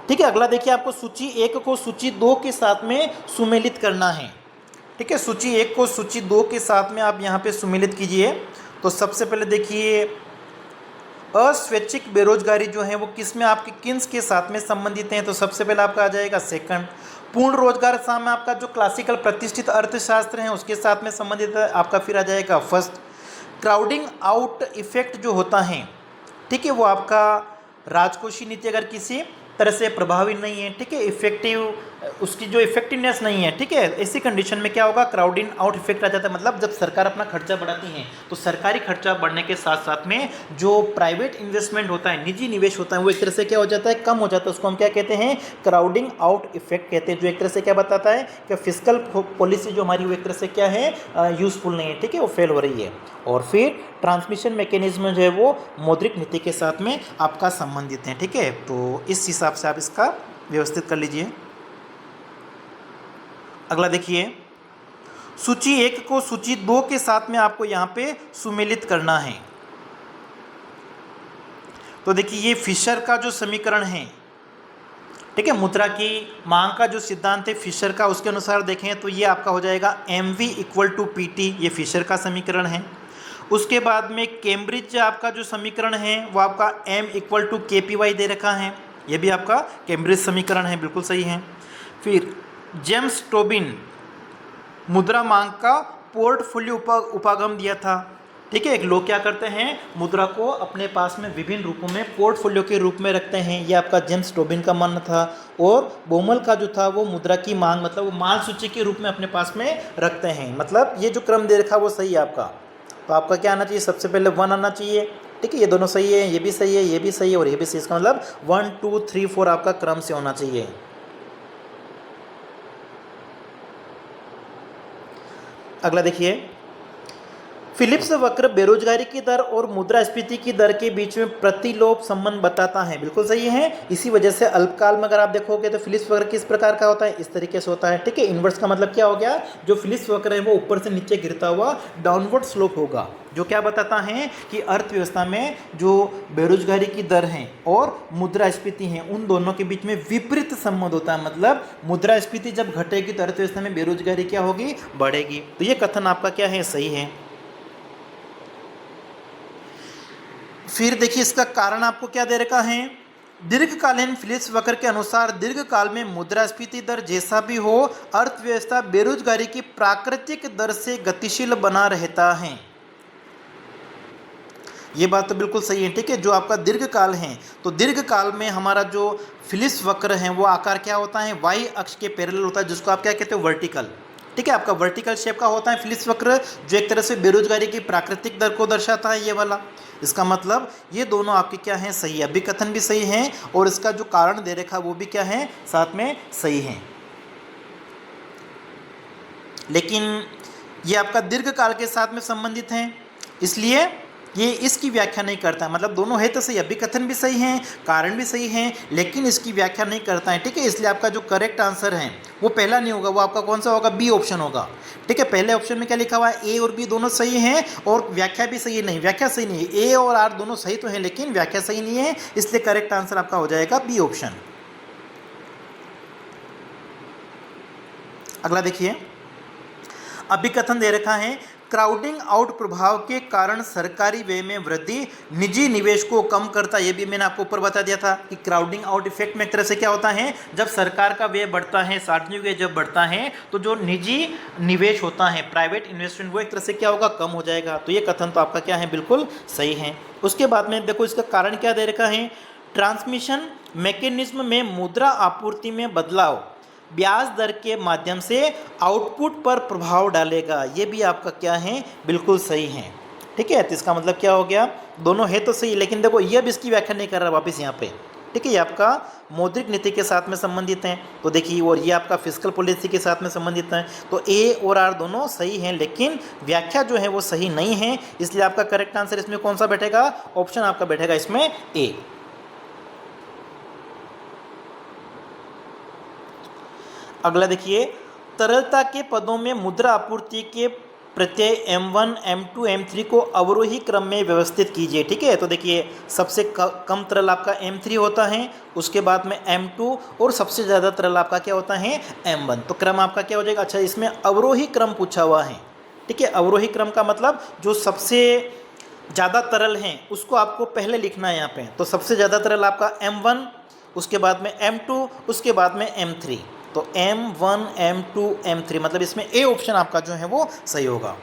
ठीक है, अगला देखिए, आपको सूची 1 को सूची 2 के साथ में सुमेलित करना है। ठीक है, सूची 1 को सूची 2 के साथ में आप यहाँ पे सुमेलित कीजिए। तो सबसे पहले देखिए, अस्वैच्छिक बेरोजगारी जो है वो किस में आपके किन्स के साथ में संबंधित हैं, तो सबसे पहले आपका आ जाएगा सेकंड। पूर्ण रोजगार साम्य आपका जो क्लासिकल प्रतिष्ठित अर्थशास्त्र है उसके साथ में संबंधित है, आपका फिर आ जाएगा फर्स्ट। क्राउडिंग आउट इफेक्ट जो होता है, ठीक है, वो आपका राजकोषीय नीति अगर किसी तरह से प्रभावी नहीं है, ठीक है, इफेक्टिव उसकी जो इफेक्टिवनेस नहीं है, ठीक है, ऐसी कंडीशन में क्या होगा, क्राउडिंग आउट इफेक्ट आ जाता है। मतलब जब सरकार अपना खर्चा बढ़ाती है तो सरकारी खर्चा बढ़ने के साथ साथ में जो प्राइवेट इन्वेस्टमेंट होता है, निजी निवेश होता है, वो एक तरह से क्या हो जाता है, कम हो जाता है। उसको हम क्या कहते हैं, क्राउडिंग आउट इफेक्ट कहते हैं, जो एक तरह से क्या बताता है कि फिस्कल पॉलिसी जो हमारी वो एक तरह से क्या है, यूजफुल नहीं है, ठीक है, वो फेल हो रही है। और फिर ट्रांसमिशन मैकेनिज्म जो है वो मौद्रिक नीति के साथ में आपका संबंधित है। ठीक है, तो इस हिसाब से आप इसका व्यवस्थित कर लीजिए। अगला देखिए, सूची 1 को सूची 2 के साथ में आपको यहाँ पे सुमेलित करना है। तो देखिए, ये फिशर का जो समीकरण है, ठीक है, मुद्रा की मांग का जो सिद्धांत है फिशर का, उसके अनुसार देखें तो ये आपका हो जाएगा mv = pt, ये फिशर का समीकरण है। उसके बाद में कैम्ब्रिज आपका जो समीकरण है वो आपका m = kpy दे रखा है, ये भी आपका कैम्ब्रिज समीकरण है, बिल्कुल सही है। फिर जेम्स टोबिन मुद्रा मांग का पोर्टफोलियो उपागम दिया था। ठीक है, एक लोग क्या करते हैं, मुद्रा को अपने पास में विभिन्न रूपों में पोर्टफोलियो के रूप में रखते हैं, ये आपका जेम्स टोबिन का मानना था। और बोमल का जो था वो मुद्रा की मांग मतलब वो माल सूची के रूप में अपने पास में रखते हैं। मतलब ये जो क्रम दे रखा वो सही है आपका। तो आपका क्या आना चाहिए, सबसे पहले 1 आना चाहिए। ठीक है, ये दोनों सही है, ये भी सही है, ये भी सही है और ये भी सही है। इसका मतलब 1 2 3 4 आपका क्रम से होना चाहिए। अगला देखिए, फिलिप्स वक्र बेरोजगारी की दर और मुद्रास्फीति की दर के बीच में प्रतिलोम संबंध बताता है, बिल्कुल सही है। इसी वजह से अल्पकाल में अगर आप देखोगे तो फिलिप्स वक्र किस प्रकार का होता है, इस तरीके से होता है। ठीक है, इन्वर्स का मतलब क्या हो गया, जो फिलिप्स वक्र है वो ऊपर से नीचे गिरता हुआ डाउनवर्ड स्लोप होगा, जो क्या बताता है कि अर्थव्यवस्था में जो बेरोजगारी की दर है और मुद्रास्फीति है उन दोनों के बीच में विपरीत संबंध होता है। मतलब मुद्रास्फीति जब घटेगी तो अर्थव्यवस्था में बेरोजगारी क्या होगी, बढ़ेगी। तो ये कथन आपका क्या है, सही है। फिर देखिए, इसका कारण आपको क्या दे रखा है, दीर्घकालीन फिलिप्स वक्र के अनुसार दीर्घकाल में मुद्रास्फीति दर जैसा भी हो, अर्थव्यवस्था बेरोजगारी की प्राकृतिक दर से गतिशील बना रहता है। ये बात तो बिल्कुल सही है। ठीक है, जो आपका दीर्घकाल है तो दीर्घकाल में हमारा जो फिलिप्स वक्र है वो आकार क्या होता है, वाई अक्ष के पैरेलल होता है, जिसको आप क्या कहते हो, वर्टिकल। ठीक है, आपका वर्टिकल शेप का होता है फिलिप्स वक्र, जो एक तरह से बेरोजगारी की प्राकृतिक दर को दर्शाता है, ये वाला। इसका मतलब ये दोनों आपके क्या हैं, सही है, अभिकथन भी सही है और इसका जो कारण दे रखा वो भी क्या है, साथ में सही है। लेकिन ये आपका दीर्घकाल के साथ में संबंधित है, इसलिए ये इसकी व्याख्या नहीं करता है, मतलब दोनों है तो सही, अभिकथन भी सही हैं, कारण भी सही हैं, लेकिन इसकी व्याख्या नहीं करता है। ठीक है, इसलिए आपका जो करेक्ट आंसर है वो पहला नहीं होगा, वो आपका कौन सा होगा, बी ऑप्शन होगा। ठीक है, पहले ऑप्शन में क्या लिखा हुआ है, ए और बी दोनों सही हैं और व्याख्या भी सही नहीं, व्याख्या सही नहीं है, ए और आर दोनों सही तो हैं लेकिन व्याख्या सही नहीं है, इसलिए करेक्ट आंसर आपका हो जाएगा बी ऑप्शन। अगला देखिए, अभिकथन दे रखा है, क्राउडिंग आउट प्रभाव के कारण सरकारी व्यय में वृद्धि निजी निवेश को कम करता है। ये भी मैंने आपको ऊपर बता दिया था कि क्राउडिंग आउट इफेक्ट में एक तरह से क्या होता है, जब सरकार का व्यय बढ़ता है, सार्वजनिक व्यय जब बढ़ता है तो जो निजी निवेश होता है, प्राइवेट इन्वेस्टमेंट, वो एक तरह से क्या होगा, कम हो जाएगा। तो ये कथन तो आपका क्या है, बिल्कुल सही है। उसके बाद में देखो इसका कारण क्या दे रखा है, ट्रांसमिशन मैकेनिज्म में मुद्रा आपूर्ति में बदलाव ब्याज दर के माध्यम से आउटपुट पर प्रभाव डालेगा। ये भी आपका क्या है, बिल्कुल सही है। ठीक है, तो इसका मतलब क्या हो गया, दोनों है तो सही, लेकिन देखो ये अब इसकी व्याख्या नहीं कर रहा वापस यहाँ पे। ठीक है, ये आपका मौद्रिक नीति के साथ में संबंधित हैं, तो देखिए, और ये आपका फिस्कल पॉलिसी के साथ में संबंधित है। तो ए और आर दोनों सही हैं, लेकिन व्याख्या जो है वो सही नहीं है, इसलिए आपका करेक्ट आंसर इसमें कौन सा बैठेगा, ऑप्शन आपका बैठेगा इसमें ए। अगला देखिए, तरलता के पदों में मुद्रा आपूर्ति के प्रत्यय M1, M2, M3 को अवरोही क्रम में व्यवस्थित कीजिए। ठीक है, तो देखिए सबसे कम तरल आपका M3 होता है, उसके बाद में M2 और सबसे ज़्यादा तरल आपका क्या होता है, M1। तो क्रम आपका क्या हो जाएगा, अच्छा इसमें अवरोही क्रम पूछा हुआ है। ठीक है, अवरोही क्रम का मतलब जो सबसे ज़्यादा तरल हैं उसको आपको पहले लिखना है यहाँ पे। तो सबसे ज़्यादा तरल आपका M1, उसके बाद में M2, उसके बाद में M3। तो M1, M2, M3, मतलब इसमें ए ऑप्शन आपका जो है वो सही होगा।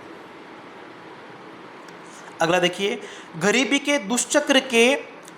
अगला देखिए, गरीबी के दुष्चक्र के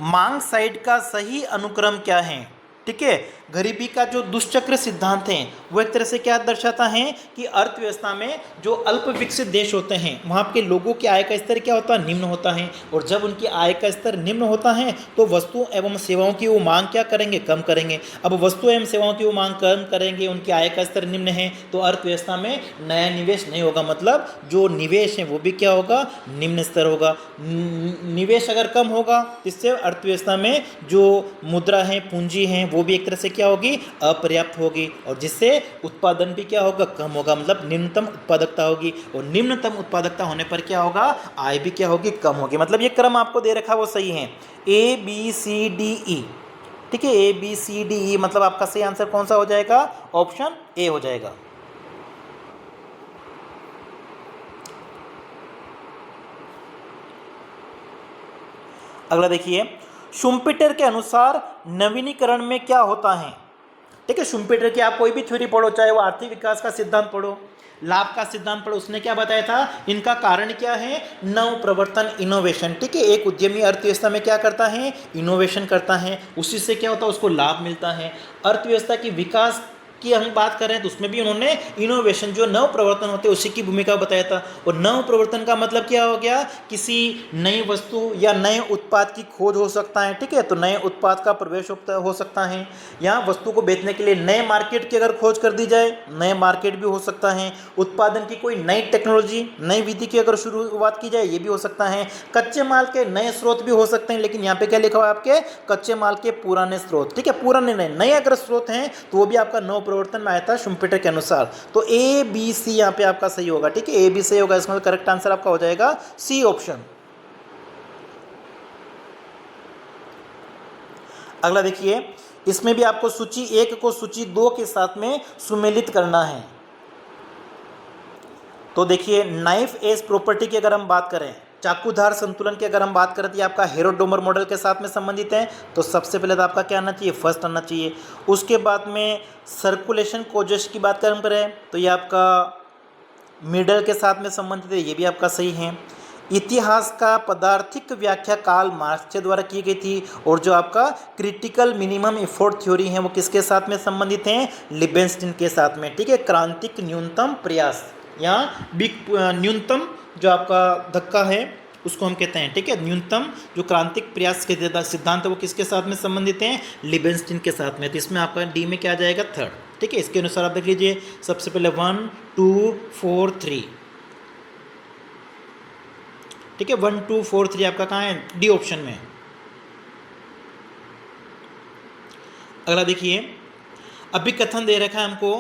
मांग साइड का सही अनुक्रम क्या है। ठीक है, गरीबी का जो दुष्चक्र सिद्धांत है वो एक तरह से क्या दर्शाता है कि अर्थव्यवस्था में जो अल्प विकसित देश होते हैं वहाँ के लोगों की आय का स्तर क्या होता है, निम्न होता है, और जब उनकी आय का स्तर निम्न होता है तो वस्तु एवं सेवाओं की वो मांग क्या करेंगे, कम करेंगे। अब वस्तु एवं सेवाओं की वो मांग कम करेंगे, उनकी आय का स्तर निम्न है, तो अर्थव्यवस्था में नया निवेश नहीं होगा, मतलब जो निवेश है वो भी क्या होगा, निम्न स्तर होगा। निवेश अगर कम होगा इससे अर्थव्यवस्था में जो मुद्रा है, पूंजी है, वो भी एक तरह से क्या होगी, अपर्याप्त होगी, और जिससे उत्पादन भी क्या होगा, कम होगा, मतलब निम्नतम उत्पादकता होगी, और निम्नतम उत्पादकता होने पर क्या होगा, आय भी क्या होगी, कम होगी। मतलब ये क्रम आपको दे रखा वो सही है, A B C D E. ठीक है, A B C D E, मतलब आपका सही आंसर कौन सा हो जाएगा, ऑप्शन ए हो जाएगा। अगला देखिए, शुम्पेटर के अनुसार नवीनीकरण में क्या होता है। ठीक है, शुम्पेटर की आप कोई भी थ्योरी पढ़ो, चाहे वो आर्थिक विकास का सिद्धांत पढ़ो, लाभ का सिद्धांत पढ़ो, उसने क्या बताया था, इनका कारण क्या है, नव प्रवर्तन, इनोवेशन। ठीक है, एक उद्यमी अर्थव्यवस्था में क्या करता है, इनोवेशन करता है, उसी से क्या होता है, उसको लाभ मिलता है। अर्थव्यवस्था की विकास की हम बात कर रहे हैं तो उसमें भी उन्होंने इनोवेशन, जो नव प्रवर्तन होते हैं उसी की भूमिका बताया था। और नव प्रवर्तन का मतलब क्या हो गया, किसी नई वस्तु या नए उत्पाद की खोज हो सकता है। ठीक है, तो नए उत्पाद का प्रवेश हो सकता है, या वस्तु को बेचने के लिए नए मार्केट की अगर खोज कर दी जाए, नए मार्केट भी हो सकता है। उत्पादन की कोई नई टेक्नोलॉजी, नई विधि की अगर शुरुआत की जाए, ये भी हो सकता है। कच्चे माल के नए स्रोत भी हो सकते हैं, लेकिन यहाँ पे क्या लिखा हुआ है आपके, कच्चे माल के पुराने स्रोत। ठीक है, पुराने नए अगर स्रोत हैं तो वो भी आपका नव प्रवर्तन में आया था शुम्पेटर के अनुसार। तो ए बी सी यहाँ पे आपका सही होगा। ठीक है, ए बी सही होगा, इसमें करेक्ट आंसर आपका हो जाएगा सी ऑप्शन। अगला देखिए, इसमें भी आपको सूची 1 को सूची 2 के साथ में सुमेलित करना है। तो देखिए, नाइफ एज प्रॉपर्टी की अगर हम बात करें, चाकूधार संतुलन की अगर हम बात करें तो ये आपका हेरोडोमर मॉडल के साथ में संबंधित है। तो सबसे पहले तो आपका क्या आना चाहिए, फर्स्ट आना चाहिए। उसके बाद में सर्कुलेशन कोजेस की बात करें तो ये आपका मिडल के साथ में संबंधित है, ये भी आपका सही है। इतिहास का पदार्थिक व्याख्या कार्ल मार्क्स के द्वारा की गई थी, और जो आपका क्रिटिकल मिनिमम इफोर्ट थ्योरी है वो किसके साथ में संबंधित है, लिबेनस्टीन के साथ में। ठीक है, क्रांतिक न्यूनतम प्रयास या बिग न्यूनतम जो आपका धक्का है उसको हम कहते हैं। ठीक है, न्यूनतम जो क्रांतिक प्रयास के सिद्धांत है वो किसके साथ में संबंधित हैं, लिबेनस्टीन के साथ में। तो इसमें आपका डी में क्या आ जाएगा, थर्ड। ठीक है, इसके अनुसार आप देख लीजिए, सबसे पहले 1 2 4 3। ठीक है, 1 2 4 3 आपका कहाँ है, डी ऑप्शन में। अगला देखिए, अभी कथन दे रखा है हमको,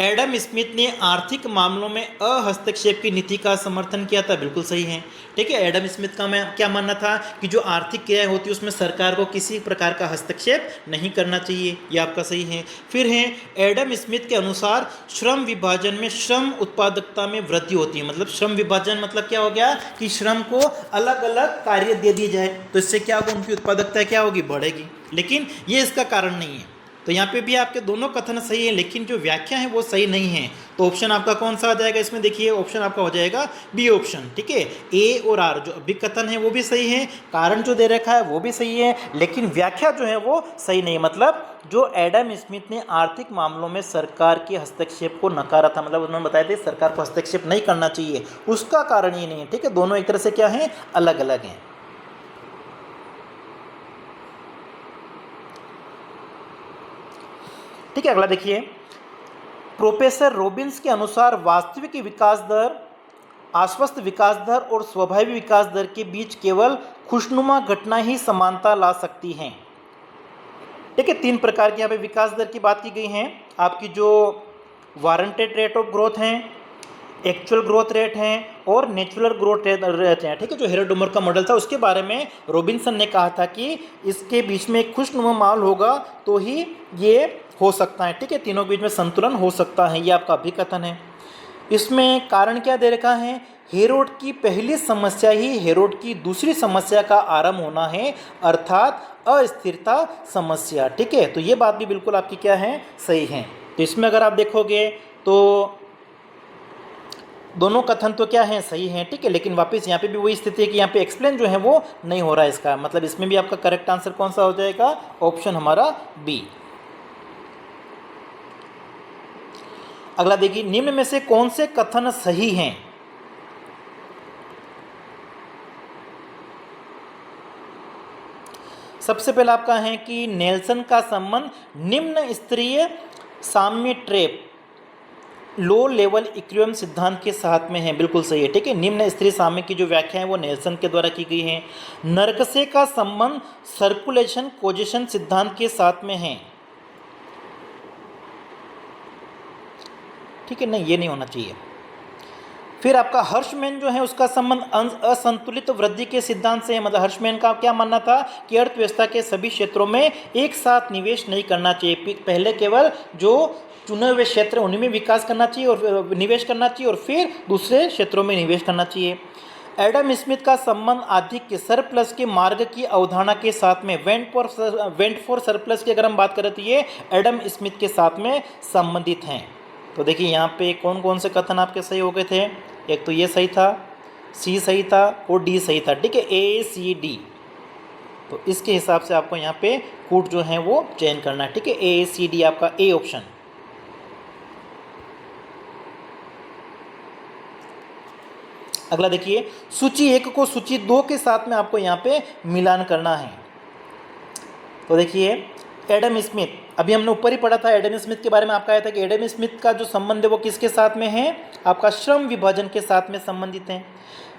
एडम स्मिथ ने आर्थिक मामलों में हस्तक्षेप की नीति का समर्थन किया था। बिल्कुल सही है। ठीक है, एडम स्मिथ का मैं क्या मानना था कि जो आर्थिक क्रियाएं होती है उसमें सरकार को किसी प्रकार का हस्तक्षेप नहीं करना चाहिए, ये आपका सही है। फिर है, एडम स्मिथ के अनुसार श्रम विभाजन में श्रम उत्पादकता में वृद्धि होती है। मतलब श्रम विभाजन मतलब क्या हो गया कि श्रम को अलग अलग कार्य दे दिए जाए तो इससे क्या होगा, उनकी उत्पादकता क्या होगी, बढ़ेगी। लेकिन ये इसका कारण नहीं है। तो यहाँ पे भी आपके दोनों कथन सही है, लेकिन जो व्याख्या है वो सही नहीं है। तो ऑप्शन आपका कौन सा आ जाएगा इसमें, देखिए ऑप्शन आपका हो जाएगा बी ऑप्शन। ठीक है, ए और आर जो अभी कथन है वो भी सही है, कारण जो दे रखा है वो भी सही है, लेकिन व्याख्या जो है वो सही नहीं। मतलब जो एडम स्मिथ ने आर्थिक मामलों में सरकार के हस्तक्षेप को नकारा था, मतलब उन्होंने बताया था सरकार को हस्तक्षेप नहीं करना चाहिए, उसका कारण ये नहीं है। ठीक है, दोनों एक तरह से क्या है, अलग अलग हैं। ठीक है, अगला देखिए, प्रोफेसर रॉबिन्स के अनुसार वास्तविक विकास दर, आश्वस्त विकास दर और स्वाभाविक विकास दर के बीच केवल खुशनुमा घटना ही समानता ला सकती हैं। ठीक है, 3 प्रकार की यहाँ पे विकास दर की बात की गई है। आपकी जो वारंटेड रेट ऑफ ग्रोथ हैं, एक्चुअल ग्रोथ रेट हैं और नेचुरल ग्रोथ रेट हैं। ठीक है, जो हेरोडोमर का मॉडल था उसके बारे में रॉबिन्सन ने कहा था कि इसके बीच में एक खुशनुमा माहौल होगा तो ही ये हो सकता है। ठीक है, तीनों के बीच में संतुलन हो सकता है, ये आपका अभिकथन है। इसमें कारण क्या दे रखा है, हेरोड की पहली समस्या ही हेरोड की दूसरी समस्या का आरंभ होना है, अर्थात अस्थिरता समस्या। ठीक है, तो ये बात भी बिल्कुल आपकी क्या है, सही है। तो इसमें अगर आप देखोगे तो दोनों कथन तो क्या है, सही है। ठीक है, लेकिन वापस यहाँ पे भी वही स्थिति है कि यहाँ पे एक्सप्लेन जो है वो नहीं हो रहा है इसका। मतलब इसमें भी आपका करेक्ट आंसर कौन सा हो जाएगा, ऑप्शन हमारा बी। अगला देखिए, निम्न में से कौन से कथन सही हैं। सबसे पहला आपका है कि नेल्सन का संबंध निम्न स्तरीय साम्य ट्रेप लो लेवल इक्विलिब्रियम सिद्धांत के साथ में है। बिल्कुल सही है। ठीक है, निम्न स्तरीय साम्य की जो व्याख्या है वो नेल्सन के द्वारा की गई है। नरकसे का संबंध सर्कुलेशन कोजेशन सिद्धांत के साथ में है। ठीक है, नहीं ये नहीं होना चाहिए। फिर आपका हर्षमैन जो है उसका संबंध असंतुलित वृद्धि के सिद्धांत से है। मतलब हर्षमैन का क्या मानना था कि अर्थव्यवस्था के सभी क्षेत्रों में एक साथ निवेश नहीं करना चाहिए, पहले केवल जो चुने हुए क्षेत्र उन्हीं में विकास करना चाहिए और निवेश करना चाहिए और फिर दूसरे क्षेत्रों में निवेश करना चाहिए। एडम स्मिथ का संबंध आधिक्य सरप्लस के मार्ग की अवधारणा के साथ में वेंट फॉर सरप्लस की अगर हम बात करें तो ये एडम स्मिथ के साथ में संबंधित हैं। तो देखिए यहाँ पे कौन कौन से कथन आपके सही हो गए थे, एक तो ये सही था, सी सही था और डी सही था। ठीक है, ए सी डी, तो इसके हिसाब से आपको यहाँ पे कूट जो है वो चयन करना है। ठीक है, ए सी डी आपका ए ऑप्शन। अगला देखिए, सूची 1 को सूची 2 के साथ में आपको यहाँ पे मिलान करना है। तो देखिए एडम स्मिथ, अभी हमने ऊपर ही पढ़ा था एडम स्मिथ के बारे में, आपका आया था कि एडम स्मिथ का जो संबंध है वो किसके साथ में है, आपका श्रम विभाजन के साथ में संबंधित है।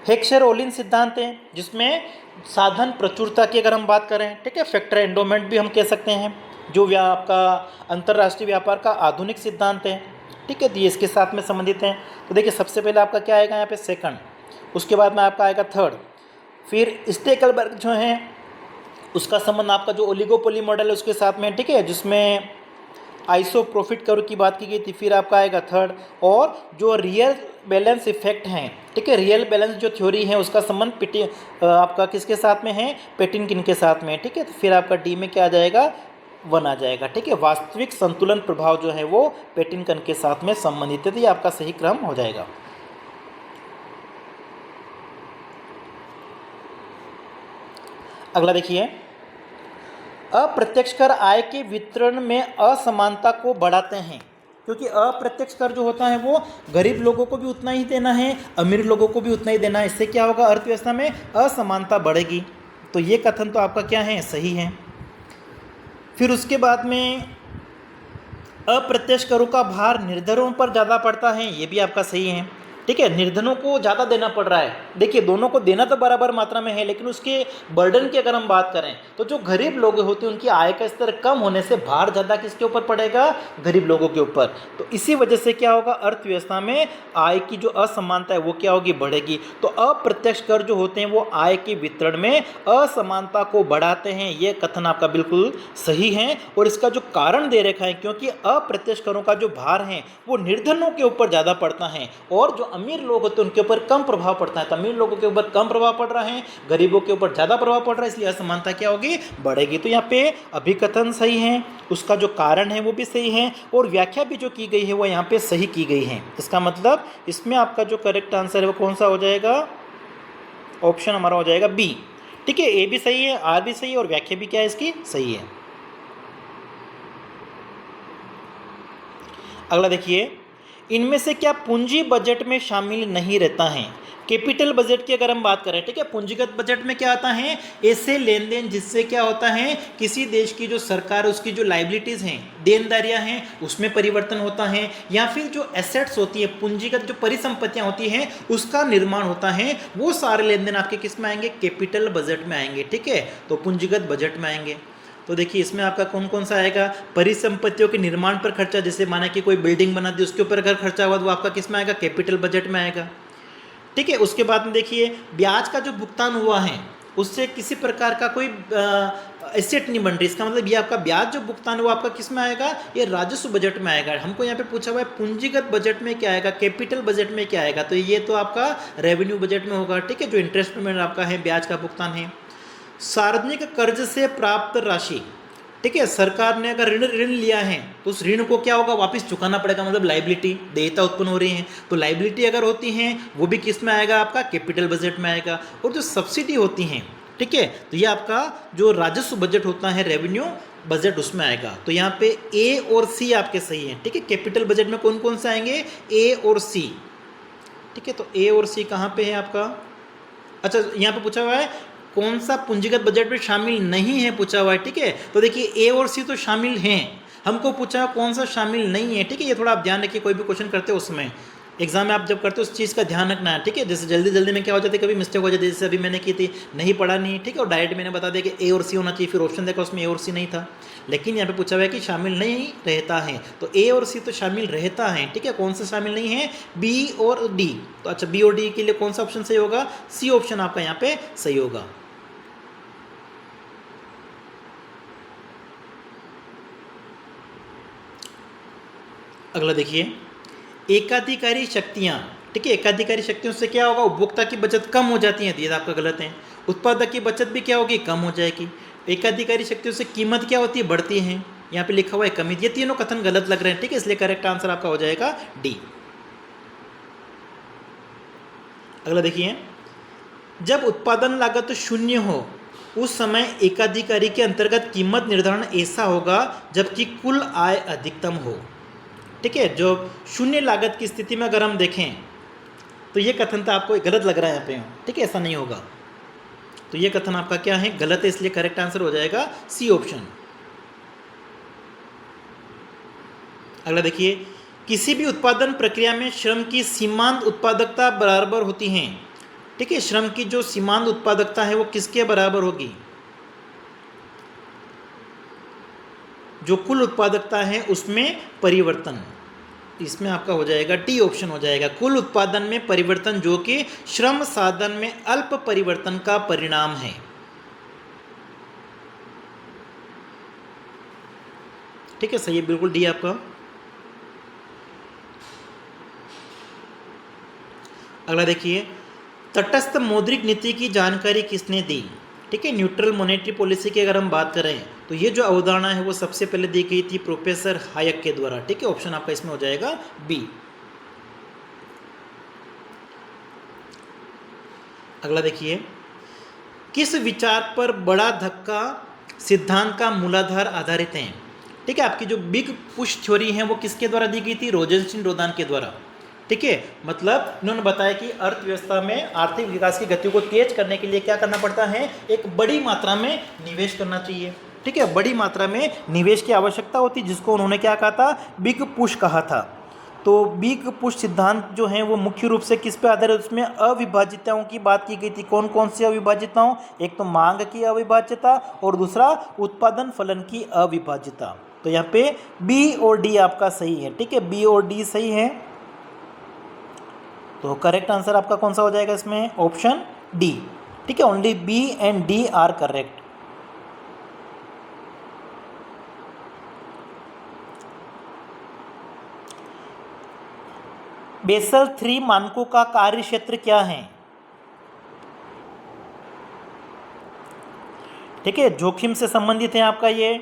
हेक्सर ओलिन सिद्धांत है जिसमें साधन प्रचुरता की अगर हम बात करें, ठीक है, फैक्टर एंडोमेंट भी हम कह सकते हैं, जो आपका अंतर्राष्ट्रीय व्यापार का आधुनिक सिद्धांत है। ठीक है, ये इसके साथ में संबंधित हैं। तो देखिए सबसे पहले आपका क्या आएगा यहाँ पे सेकंड, उसके बाद में आपका आएगा थर्ड। फिर स्टेकलबर्ग जो है उसका संबंध आपका जो ओलिगोपोली मॉडल है उसके साथ में, ठीक है, जिसमें आइसो प्रॉफिट कर्व की बात की गई थी। फिर आपका आएगा थर्ड, और जो रियल बैलेंस इफेक्ट हैं, ठीक है, रियल बैलेंस जो थ्योरी है उसका संबंध आपका किसके साथ में है, पेटिनकिन के साथ में। ठीक है, तो फिर आपका डी में क्या आ जाएगा, 1 आ जाएगा। ठीक है, वास्तविक संतुलन प्रभाव जो है वो पेटिनकिन के साथ में संबंधित है। तो ये आपका सही क्रम हो जाएगा। अगला देखिए, अप्रत्यक्ष कर आय के वितरण में असमानता को बढ़ाते हैं, क्योंकि अप्रत्यक्ष कर जो होता है वो गरीब लोगों को भी उतना ही देना है, अमीर लोगों को भी उतना ही देना है। इससे क्या होगा, अर्थव्यवस्था में असमानता बढ़ेगी। तो ये कथन तो आपका क्या है, सही है। फिर उसके बाद में अप्रत्यक्ष करों का भार निर्धनों पर ज़्यादा पड़ता है, ये भी आपका सही है। ठीक है, निर्धनों को ज़्यादा देना पड़ रहा है। देखिए दोनों को देना तो बराबर मात्रा में है, लेकिन उसके बर्डन की अगर हम बात करें तो जो गरीब लोग होते हैं उनकी आय का स्तर कम होने से भार ज़्यादा किसके ऊपर पड़ेगा, गरीब लोगों के ऊपर। तो इसी वजह से क्या होगा, अर्थव्यवस्था में आय की जो असमानता है वो क्या होगी, बढ़ेगी। तो अप्रत्यक्ष कर जो होते हैं वो आय के वितरण में असमानता को बढ़ाते हैं। ये कथन आपका बिल्कुल सही है और इसका जो कारण दे रखा है, क्योंकि अप्रत्यक्ष करों का जो भार है वो निर्धनों के ऊपर ज़्यादा पड़ता है और जो अमीर लोग होते हैं उनके ऊपर कम प्रभाव पड़ता है। तो अमीर लोगों के ऊपर कम प्रभाव पड़ रहा है, गरीबों के ऊपर ज़्यादा प्रभाव पड़ रहा है, इसलिए असमानता क्या होगी, बढ़ेगी। तो यहाँ पे अभिकथन सही है, उसका जो कारण है वो भी सही है और व्याख्या भी जो की गई है वो यहाँ पे सही की गई है। इसका मतलब इसमें आपका जो करेक्ट आंसर है वो कौन सा हो जाएगा, ऑप्शन हमारा हो जाएगा बी। ठीक है, ए भी सही है, आर भी सही है और व्याख्या भी क्या है इसकी, सही है। अगला देखिए, इनमें से क्या पूंजी बजट में शामिल नहीं रहता है। कैपिटल बजट की अगर हम बात करें, ठीक है, पूंजीगत बजट में क्या आता है, ऐसे लेन देन जिससे क्या होता है, किसी देश की जो सरकार उसकी जो लाइबिलिटीज़ हैं, देनदारियां हैं, उसमें परिवर्तन होता है, या फिर जो एसेट्स होती है, पूंजीगत जो परिसंपत्तियां होती हैं उसका निर्माण होता है, वो सारे लेन देन आपके किस में आएंगे, कैपिटल बजट में आएंगे। ठीक है, तो पूंजीगत बजट में आएंगे। तो देखिए इसमें आपका कौन कौन सा आएगा, परिसंपत्तियों के निर्माण पर खर्चा, जैसे माना कि कोई बिल्डिंग बना दी उसके ऊपर अगर खर्चा हुआ तो वो आपका किस में आएगा, कैपिटल बजट में आएगा। ठीक है, उसके बाद में देखिए ब्याज का जो भुगतान हुआ है उससे किसी प्रकार का कोई एसेट नहीं बन रही, इसका मतलब ये आपका ब्याज जो भुगतान हुआ आपका किस में आएगा, ये राजस्व बजट में आएगा। हमको यहाँ पे पूछा हुआ है पूंजीगत बजट में क्या आएगा, कैपिटल बजट में क्या आएगा, तो ये तो आपका रेवेन्यू बजट में होगा। ठीक है, जो इंटरेस्ट पेमेंट आपका है, ब्याज का भुगतान है। सार्वजनिक कर्ज से प्राप्त राशि, ठीक है, सरकार ने अगर ऋण लिया है तो उस ऋण को क्या होगा, वापस चुकाना पड़ेगा, मतलब लाइबिलिटी, देयता उत्पन्न हो रही है, तो लाइबिलिटी अगर होती हैं वो भी किस में आएगा, आपका कैपिटल बजट में आएगा। और जो सब्सिडी होती हैं, ठीक है, तो ये आपका जो राजस्व बजट होता है, रेवेन्यू बजट, उसमें आएगा। तो यहाँ पे ए और सी आपके सही हैं। ठीक है, कैपिटल बजट में कौन कौन से आएंगे, ए और सी। ठीक है, तो ए और सी कहाँ पे है आपका, अच्छा यहाँ पे पूछा हुआ है कौन सा पूंजीगत बजट में शामिल नहीं है, पूछा हुआ है। ठीक है, तो देखिए ए और सी तो शामिल हैं, हमको पूछा कौन सा शामिल नहीं है। ठीक है, ये थोड़ा आप ध्यान रखिए, कोई भी क्वेश्चन करते हो उसमें एग्जाम में आप जब करते हो उस चीज़ का ध्यान रखना है। ठीक है, जैसे जल्दी जल्दी में क्या हो जाती है, कभी मिस्टेक हो जाती है, जैसे अभी मैंने की थी, नहीं पढ़ा नहीं, ठीक है, और डायरेक्ट मैंने बता दिया कि ए और सी होना चाहिए, फिर ऑप्शन देखा उसमें ए और सी नहीं था, लेकिन यहाँ पे पूछा हुआ है कि शामिल नहीं रहता है, तो ए और सी तो शामिल रहता है। ठीक है, कौन सा शामिल नहीं है, बी और डी। तो अच्छा, बी और डी के लिए कौन सा ऑप्शन सही होगा, सी ऑप्शन आपका यहाँ पे सही होगा। अगला देखिए, एकाधिकारी शक्तियाँ, ठीक है, एकाधिकारी शक्तियों से क्या होगा, उपभोक्ता की बचत कम हो जाती है, ये आपका गलत है। उत्पादक की बचत भी क्या होगी, कम हो जाएगी। एकाधिकारी शक्तियों से कीमत क्या होती है, बढ़ती है, यहाँ पे लिखा हुआ है कमी। ये तीनों कथन गलत लग रहे हैं। ठीक है, इसलिए करेक्ट आंसर आपका हो जाएगा डी। अगला देखिए, जब उत्पादन लागत शून्य हो उस समय एकाधिकारी के अंतर्गत कीमत निर्धारण ऐसा होगा जबकि कुल आय अधिकतम हो। ठीक है, जो शून्य लागत की स्थिति में अगर हम देखें तो ये कथन तो आपको गलत लग रहा है यहाँ पे। ठीक है, ऐसा नहीं होगा, तो ये कथन आपका क्या है, गलत है, इसलिए करेक्ट आंसर हो जाएगा सी ऑप्शन। अगला देखिए, किसी भी उत्पादन प्रक्रिया में श्रम की सीमांत उत्पादकता बराबर होती है। ठीक है, श्रम की जो सीमांत उत्पादकता है वो किसके बराबर होगी, जो कुल उत्पादकता है उसमें परिवर्तन, इसमें आपका हो जाएगा टी ऑप्शन हो जाएगा। कुल उत्पादन में परिवर्तन जो कि श्रम साधन में अल्प परिवर्तन का परिणाम है। ठीक है, सही है, बिल्कुल डी आपका। अगला देखिए, तटस्थ मौद्रिक नीति की जानकारी किसने दी। ठीक है, न्यूट्रल मॉनेटरी पॉलिसी की अगर हम बात करें तो ये जो अवधारणा है वो सबसे पहले दी गई थी प्रोफेसर हायक के द्वारा। ठीक है, ऑप्शन आपका इसमें हो जाएगा बी। अगला देखिए, किस विचार पर बड़ा धक्का सिद्धांत का मूलाधार आधारित है। ठीक है, आपकी जो बिग पुश थ्योरी है वो किसके द्वारा दी गई थी, रोजनस्टीन रोदान के द्वारा। ठीक है, मतलब इन्होंने बताया कि अर्थव्यवस्था में आर्थिक विकास की गति को तेज करने के लिए क्या करना पड़ता है, एक बड़ी मात्रा में निवेश करना चाहिए। ठीक है, बड़ी मात्रा में निवेश की आवश्यकता होती, जिसको उन्होंने क्या कहा था, बिग पुश कहा था। तो बी का पुश सिद्धांत जो है वो मुख्य रूप से किस पे आधारित है, उसमें अविभाज्यताओं की बात की गई थी। कौन कौन सी अविभाज्यताओं, एक तो मांग की अविभाज्यता और दूसरा उत्पादन फलन की अविभाज्यता। तो यहाँ पे बी और डी आपका सही है, ठीक है, बी और डी सही है। तो करेक्ट आंसर आपका कौन सा हो जाएगा इसमें, ऑप्शन डी, ठीक है, only B and D are correct. Basel 3 मानकों का कार्य क्षेत्र क्या है, ठीक है, जोखिम से संबंधित है आपका ये,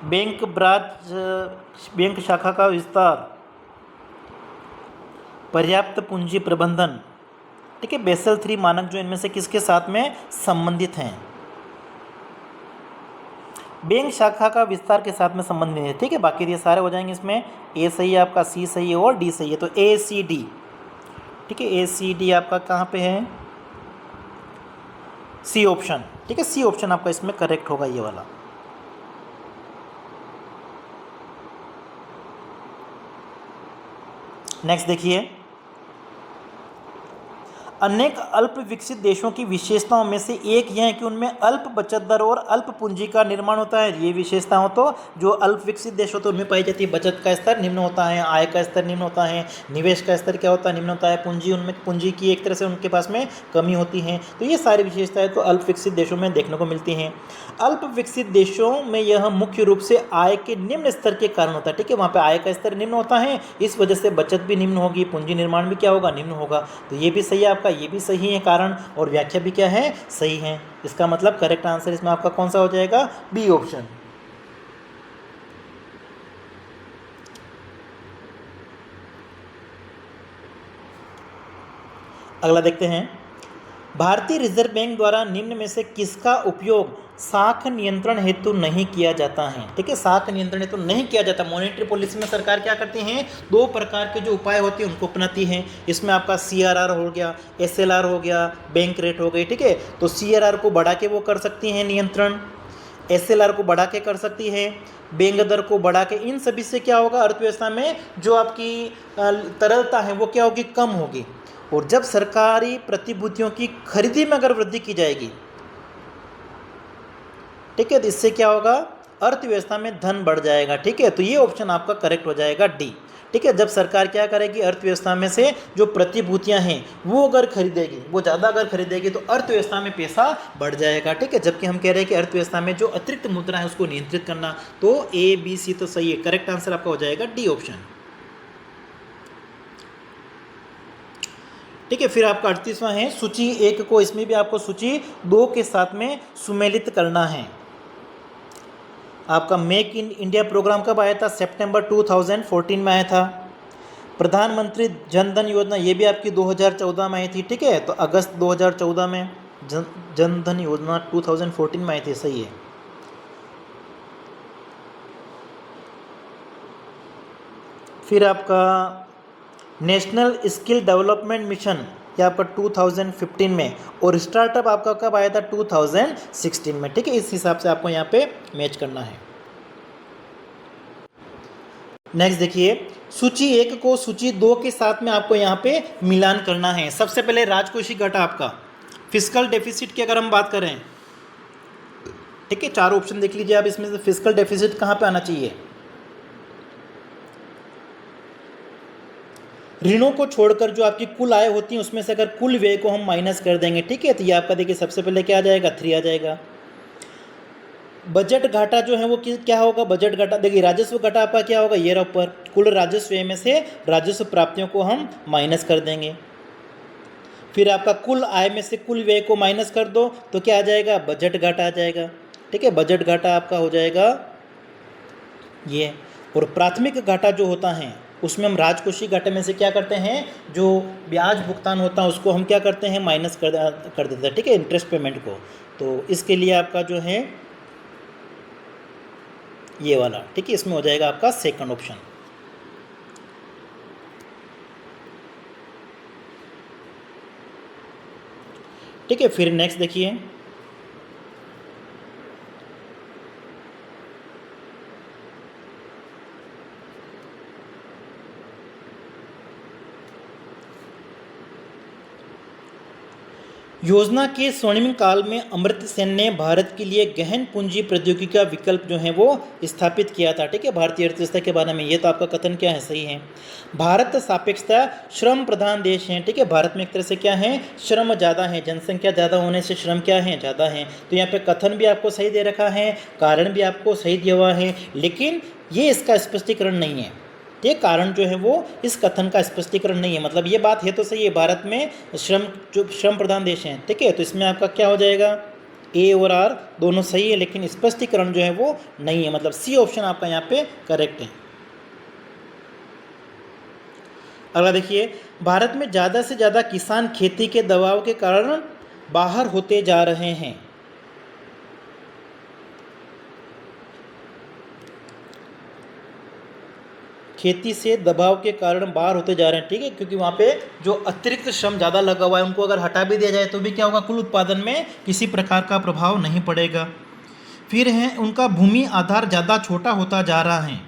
बैंक ब्रांच बैंक शाखा का विस्तार, पर्याप्त पूंजी प्रबंधन, ठीक है, बेसल 3 मानक जो इनमें से किसके साथ में संबंधित हैं, बैंक शाखा का विस्तार के साथ में संबंधित है, ठीक है। बाकी ये सारे हो जाएंगे इसमें, ए सही है आपका, सी सही है और डी सही है, तो ए सी डी, ठीक है, ए सी डी आपका कहाँ पे है, सी ऑप्शन, ठीक है, सी ऑप्शन आपका इसमें करेक्ट होगा ये वाला। नेक्स्ट देखिए, अनेक अल्प विकसित देशों की विशेषताओं में से एक यह है कि उनमें अल्प बचत दर और अल्प पूंजी का निर्माण होता है। ये विशेषता हो तो जो अल्प विकसित देश होते हैं उनमें पाई जाती है, बचत का स्तर निम्न होता है, आय का स्तर निम्न होता है, निवेश का स्तर क्या होता है, निम्न होता है, पूंजी उनमें पूंजी की एक तरह से उनके पास में कमी होती है। तो ये सारी विशेषताएं तो अल्प विकसित देशों में देखने को मिलती हैं। अल्प विकसित देशों में यह मुख्य रूप से आय के निम्न स्तर के कारण होता है, ठीक है, वहाँ पे आय का स्तर निम्न होता है, इस वजह से बचत भी निम्न होगी, पूंजी निर्माण भी क्या होगा, निम्न होगा। तो ये भी सही है आपका, ये भी सही है कारण, और व्याख्या भी क्या है, सही है। इसका मतलब करेक्ट आंसर इसमें आपका कौन सा हो जाएगा, बी ऑप्शन। अगला देखते हैं, भारतीय रिजर्व बैंक द्वारा निम्न में से किसका उपयोग साख नियंत्रण हेतु नहीं किया जाता है, ठीक है, साख नियंत्रण हेतु नहीं किया जाता। मॉनेटरी पॉलिसी में सरकार क्या करती हैं, 2 प्रकार के जो उपाय होते हैं उनको अपनाती हैं। इसमें आपका सीआरआर हो गया, एसएलआर हो गया, बैंक रेट हो गई, ठीक है। तो सीआरआर को बढ़ा के वो कर सकती हैं नियंत्रण, एसएलआर को बढ़ा के कर सकती है, बैंक दर को बढ़ा के। इन सभी से क्या होगा, अर्थव्यवस्था में जो आपकी तरलता है वो क्या होगी, कम होगी। और जब सरकारी प्रतिभूतियों की खरीदी में अगर वृद्धि की जाएगी, ठीक है, तो इससे क्या होगा, अर्थव्यवस्था में धन बढ़ जाएगा, ठीक है। तो ये ऑप्शन आपका करेक्ट हो जाएगा डी, ठीक है। जब सरकार क्या करेगी, अर्थव्यवस्था में से जो प्रतिभूतियां हैं वो अगर खरीदेगी, वो ज़्यादा अगर खरीदेगी तो अर्थव्यवस्था में पैसा बढ़ जाएगा, ठीक है। जबकि हम कह रहे हैं कि अर्थव्यवस्था में जो अतिरिक्त मुद्रा है उसको नियंत्रित करना, तो ए बी सी तो सही है, करेक्ट आंसर आपका हो जाएगा डी ऑप्शन, ठीक है। फिर आपका 38वां है, सूची 1 को, इसमें भी आपको सूची 2 के साथ में सुमेलित करना है। आपका मेक इन इंडिया प्रोग्राम कब आया था, सितंबर 2014 में आया था। प्रधानमंत्री जन धन योजना ये भी आपकी 2014 में आई थी, ठीक है। तो अगस्त 2014 में जन धन योजना 2014 में आई थी, सही है। फिर आपका नेशनल स्किल डेवलपमेंट मिशन ये आपका 2015 में, और स्टार्टअप आपका कब आया था, 2016 में, ठीक है। इस हिसाब से आपको यहाँ पे मैच करना है। नेक्स्ट देखिए, सूची 1 को सूची 2 के साथ में आपको यहाँ पे मिलान करना है। सबसे पहले राजकोषीय घाटा आपका, फिस्कल डेफिसिट की अगर हम बात करें, ठीक है, 4 ऑप्शन देख लीजिए आप, इसमें से फिस्कल डेफिसिट कहाँ पे आना चाहिए, ऋणों को छोड़कर जो आपकी कुल आय होती है उसमें से अगर कुल व्यय को हम माइनस कर देंगे, ठीक है, तो ये आपका देखिए सबसे पहले क्या आ जाएगा, 3 आ जाएगा। बजट घाटा जो है वो क्या होगा, बजट घाटा देखिए, राजस्व घाटा आपका क्या होगा, ये रहा ऊपर, कुल राजस्व व्यय में से राजस्व प्राप्तियों को हम माइनस कर देंगे। फिर आपका कुल आय में से कुल व्यय को माइनस कर दो तो क्या आ जाएगा, बजट घाटा आ जाएगा, ठीक है। बजट घाटा आपका हो जाएगा ये। और प्राथमिक घाटा जो होता है उसमें हम राजकोषीय घाटे में से क्या करते हैं, जो ब्याज भुगतान होता है उसको हम क्या करते हैं, माइनस कर देते हैं, ठीक है, इंटरेस्ट पेमेंट को। तो इसके लिए आपका जो है ये वाला, ठीक है, इसमें हो जाएगा आपका सेकंड ऑप्शन। ठीक है, फिर नेक्स्ट देखिए, योजना के स्वर्णिम काल में अमर्त्य सेन ने भारत के लिए गहन पूंजी प्रौद्योगिकी का विकल्प जो है वो स्थापित किया था। ठीक है, भारतीय अर्थव्यवस्था के बारे में ये तो आपका कथन क्या है, सही है। भारत सापेक्षता श्रम प्रधान देश है। ठीक है, भारत में एक तरह से क्या है, श्रम ज़्यादा है, जनसंख्या ज़्यादा होने से श्रम क्या है, ज़्यादा है। तो यहाँ पे कथन भी आपको सही दे रखा है, कारण भी आपको सही दिया हुआ है, लेकिन ये इसका स्पष्टीकरण नहीं है। ये कारण जो है वो इस कथन का स्पष्टीकरण नहीं है। मतलब ये बात है तो सही है, भारत में श्रम प्रधान देश हैं। ठीक है, तो इसमें आपका क्या हो जाएगा, ए और आर दोनों सही है, लेकिन स्पष्टीकरण जो है वो नहीं है। मतलब सी ऑप्शन आपका यहाँ पे करेक्ट है। अगला देखिए, भारत में ज़्यादा से ज़्यादा किसान खेती के दबाव के कारण बाहर होते जा रहे हैं। खेती से दबाव के कारण बाहर होते जा रहे हैं। ठीक है, क्योंकि वहाँ पे जो अतिरिक्त श्रम ज़्यादा लगा हुआ है उनको अगर हटा भी दिया जाए तो भी क्या होगा, कुल उत्पादन में किसी प्रकार का प्रभाव नहीं पड़ेगा। फिर है उनका भूमि आधार ज़्यादा छोटा होता जा रहा है।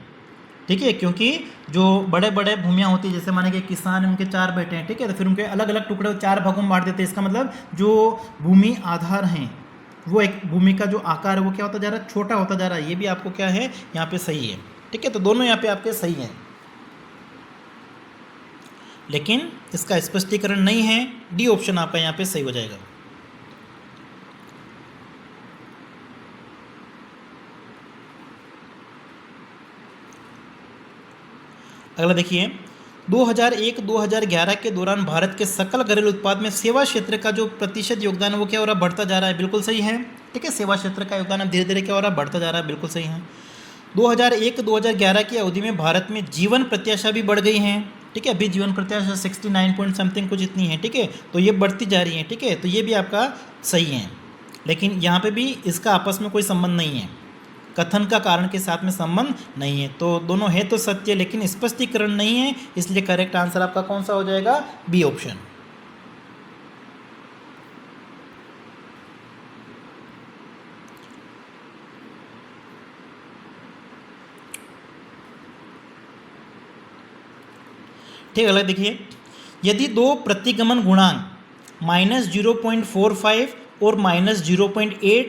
ठीक है, क्योंकि जो बड़े बड़े भूमियाँ होती है, जैसे माने कि किसान उनके 4 बेटे हैं, ठीक है, तो फिर उनके अलग अलग टुकड़े 4 भागों में बांट देते हैं। इसका मतलब जो भूमि आधार हैं वो एक भूमि का जो आकार है वो क्या होता जा रहा है, छोटा होता जा रहा है। ये भी आपको क्या है यहाँ पे सही है। ठीक है, तो दोनों यहाँ पे आपके सही हैं, लेकिन इसका स्पष्टीकरण नहीं है। डी ऑप्शन आपका यहाँ पे सही हो जाएगा। अगला देखिए, 2001-2011 के दौरान भारत के सकल घरेलू उत्पाद में सेवा क्षेत्र का जो प्रतिशत योगदान है वो क्या हो रहा है, बढ़ता जा रहा है। बिल्कुल सही है। ठीक है, सेवा क्षेत्र का योगदान धीरे धीरे क्या हो रहा है, बढ़ता जा रहा है। बिल्कुल सही है। 2001-2011 की अवधि में भारत में जीवन प्रत्याशा भी बढ़ गई हैं। ठीक है, अभी जीवन प्रत्याशा 69 पॉइंट समथिंग कुछ इतनी है। ठीक है, तो ये बढ़ती जा रही है। ठीक है, तो ये भी आपका सही है, लेकिन यहाँ पे भी इसका आपस में कोई संबंध नहीं है, कथन का कारण के साथ में संबंध नहीं है। तो दोनों है तो सत्य, लेकिन स्पष्टीकरण नहीं है, इसलिए करेक्ट आंसर आपका कौन सा हो जाएगा, बी ऑप्शन। ठीक है, अगला देखिए, यदि दो प्रतिगमन गुणांक -0.45 और -0.8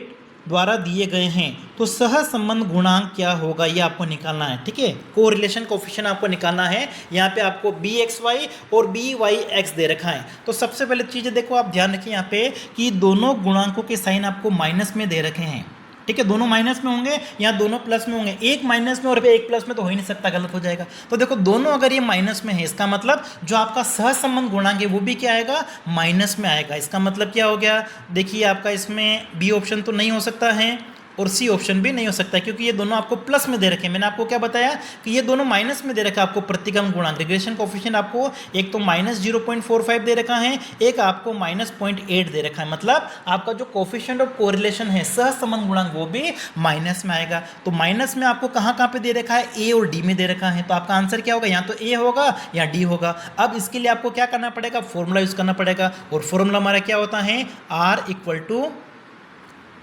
द्वारा दिए गए हैं तो सहसंबंध गुणांक क्या होगा, ये आपको निकालना है। ठीक है, कोरिलेशन कोफिशिएंट आपको निकालना है। यहाँ पे आपको BXY और BYX दे रखा है। तो सबसे पहले चीज़ देखो, आप ध्यान रखिए यहाँ पे कि दोनों गुणांकों के साइन आपको माइनस में दे रखे हैं। ठीक है, दोनों माइनस में होंगे या दोनों प्लस में होंगे। एक माइनस में और एक प्लस में तो हो ही नहीं सकता, गलत हो जाएगा। तो देखो, दोनों अगर ये माइनस में है, इसका मतलब जो आपका सहसंबंध गुणांक है वो भी क्या आएगा, माइनस में आएगा। इसका मतलब क्या हो गया, देखिए आपका इसमें बी ऑप्शन तो नहीं हो सकता है और सी ऑप्शन भी नहीं हो सकता है, क्योंकि ये दोनों आपको प्लस में दे रखे हैं। मैंने आपको क्या बताया कि ये दोनों माइनस में दे रखा है आपको प्रतिगमन गुणांक, रिग्रेशन कोफिशिएंट आपको एक तो -0.45 दे रखा है, एक आपको -0.8 दे रखा है। मतलब आपका जो कोफिशिएंट ऑफ कोरिलेशन है, सहसंबंध गुणांक, वो भी माइनस में आएगा। तो माइनस में आपको कहाँ कहाँ पे दे रखा है, ए और डी में दे रखा है। तो आपका आंसर क्या होगा, या तो ए होगा या डी होगा। अब इसके लिए आपको क्या करना पड़ेगा, फॉर्मूला यूज करना पड़ेगा, और फॉर्मूला हमारा क्या होता है, R =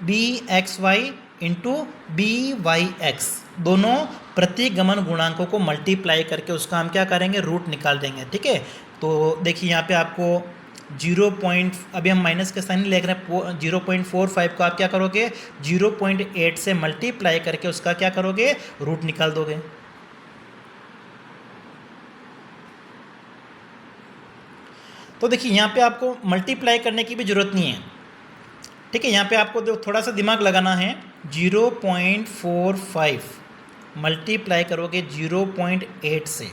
BXY इंटू BYX, दोनों प्रतिगमन गुणांकों को मल्टीप्लाई करके उसका हम क्या करेंगे, रूट निकाल देंगे। ठीक है, तो देखिए यहाँ पे आपको 0. अभी हम माइनस के साइन ले रहे हैं, 0.45 को आप क्या करोगे, 0.8 से मल्टीप्लाई करके उसका क्या करोगे, रूट निकाल दोगे। तो देखिए यहाँ पे आपको मल्टीप्लाई करने की भी जरूरत नहीं है। ठीक है, यहाँ पे आपको थोड़ा सा दिमाग लगाना है। 0.45 मल्टीप्लाई करोगे 0.8 से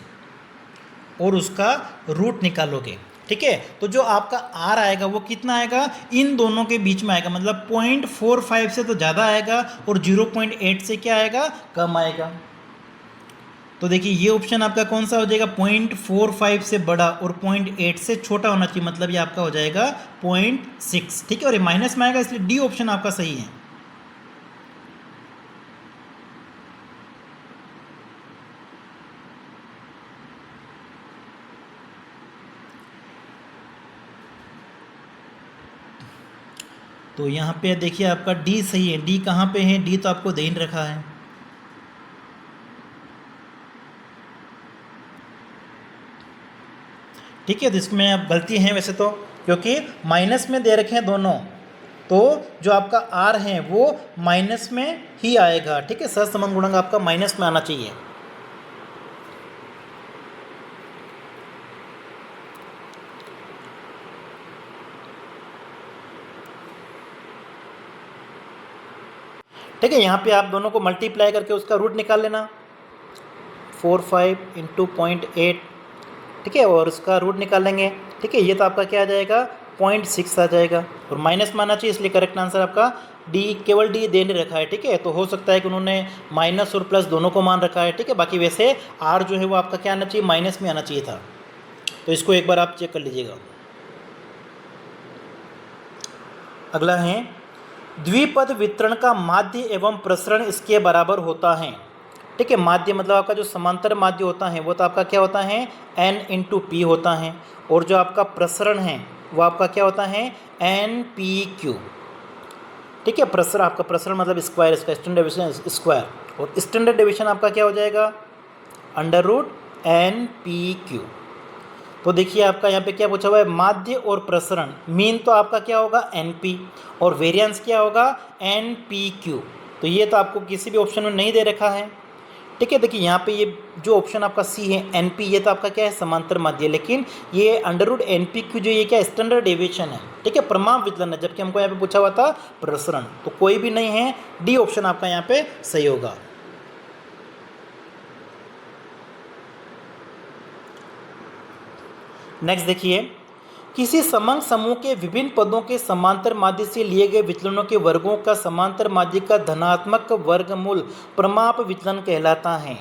और उसका रूट निकालोगे। ठीक है, तो जो आपका R आएगा वो कितना आएगा, इन दोनों के बीच में आएगा। मतलब 0.45 से तो ज़्यादा आएगा और 0.8 से क्या आएगा, कम आएगा। तो देखिए ये ऑप्शन आपका कौन सा हो जाएगा, 0.45 से बड़ा और 0.8 से छोटा होना चाहिए। मतलब ये आपका हो जाएगा 0.6। ठीक है, और ये माइनस में आएगा, इसलिए डी ऑप्शन आपका सही है। तो यहाँ पे देखिए आपका डी सही है। डी कहाँ पे है, डी तो आपको दे ही रखा है। ठीक है, तो इसमें अब गलती है वैसे तो, क्योंकि माइनस में दे रखे हैं दोनों, तो जो आपका आर है वो माइनस में ही आएगा। ठीक है, सहसंबंध गुणांक आपका माइनस में आना चाहिए। ठीक है, यहाँ पे आप दोनों को मल्टीप्लाई करके उसका रूट निकाल लेना, 45 इंटू 0.8। ठीक है, और उसका रूट निकाल लेंगे। ठीक है, ये तो आपका क्या आ जाएगा, 0.6 आ जाएगा, और माइनस में आना चाहिए, इसलिए करेक्ट आंसर आपका डी, केवल डी दे नहीं रखा है। ठीक है, तो हो सकता है कि उन्होंने माइनस और प्लस दोनों को मान रखा है। ठीक है, बाकी वैसे आर जो है वो आपका क्या आना चाहिए, माइनस में आना चाहिए था। तो इसको एक बार आप चेक कर लीजिएगा। अगला है, द्विपद वितरण का माध्य एवं प्रसरण इसके बराबर होता है। ठीक है, माध्य मतलब आपका जो समांतर माध्य होता है वो तो आपका क्या होता है, n इंटू पी होता है, और जो आपका प्रसरण है वो आपका क्या होता है, एन पी क्यू। ठीक है, प्रसरण आपका, प्रसरण मतलब स्क्वायर, इसका स्टैंडर्ड डेविएशन स्क्वायर, और स्टैंडर्ड डेविएशन आपका क्या हो जाएगा, under root n p q. तो देखिए आपका यहाँ पे क्या पूछा हुआ है, माध्य और प्रसरण, मीन तो आपका क्या होगा एन पी, और वेरिएंस क्या होगा एन पी क्यू। तो ये तो आपको किसी भी ऑप्शन में नहीं दे रखा है। ठीक है, देखिए यहाँ पे ये जो ऑप्शन आपका सी है एन पी, ये तो आपका क्या है, समांतर माध्य, लेकिन ये under root n p q जो ये क्या स्टैंडर्ड डेविएशन है। ठीक है, प्रमाप विचलन है, जबकि हमको यहाँ पे पूछा हुआ था प्रसरण, तो कोई भी नहीं है, डी ऑप्शन आपका यहाँ पे सही होगा। नेक्स्ट देखिए, किसी समंग समूह के विभिन्न पदों के समांतर माध्य से लिए गए विचलनों के वर्गों का समांतर माध्य का धनात्मक वर्गमूल प्रमाप विचलन कहलाता है।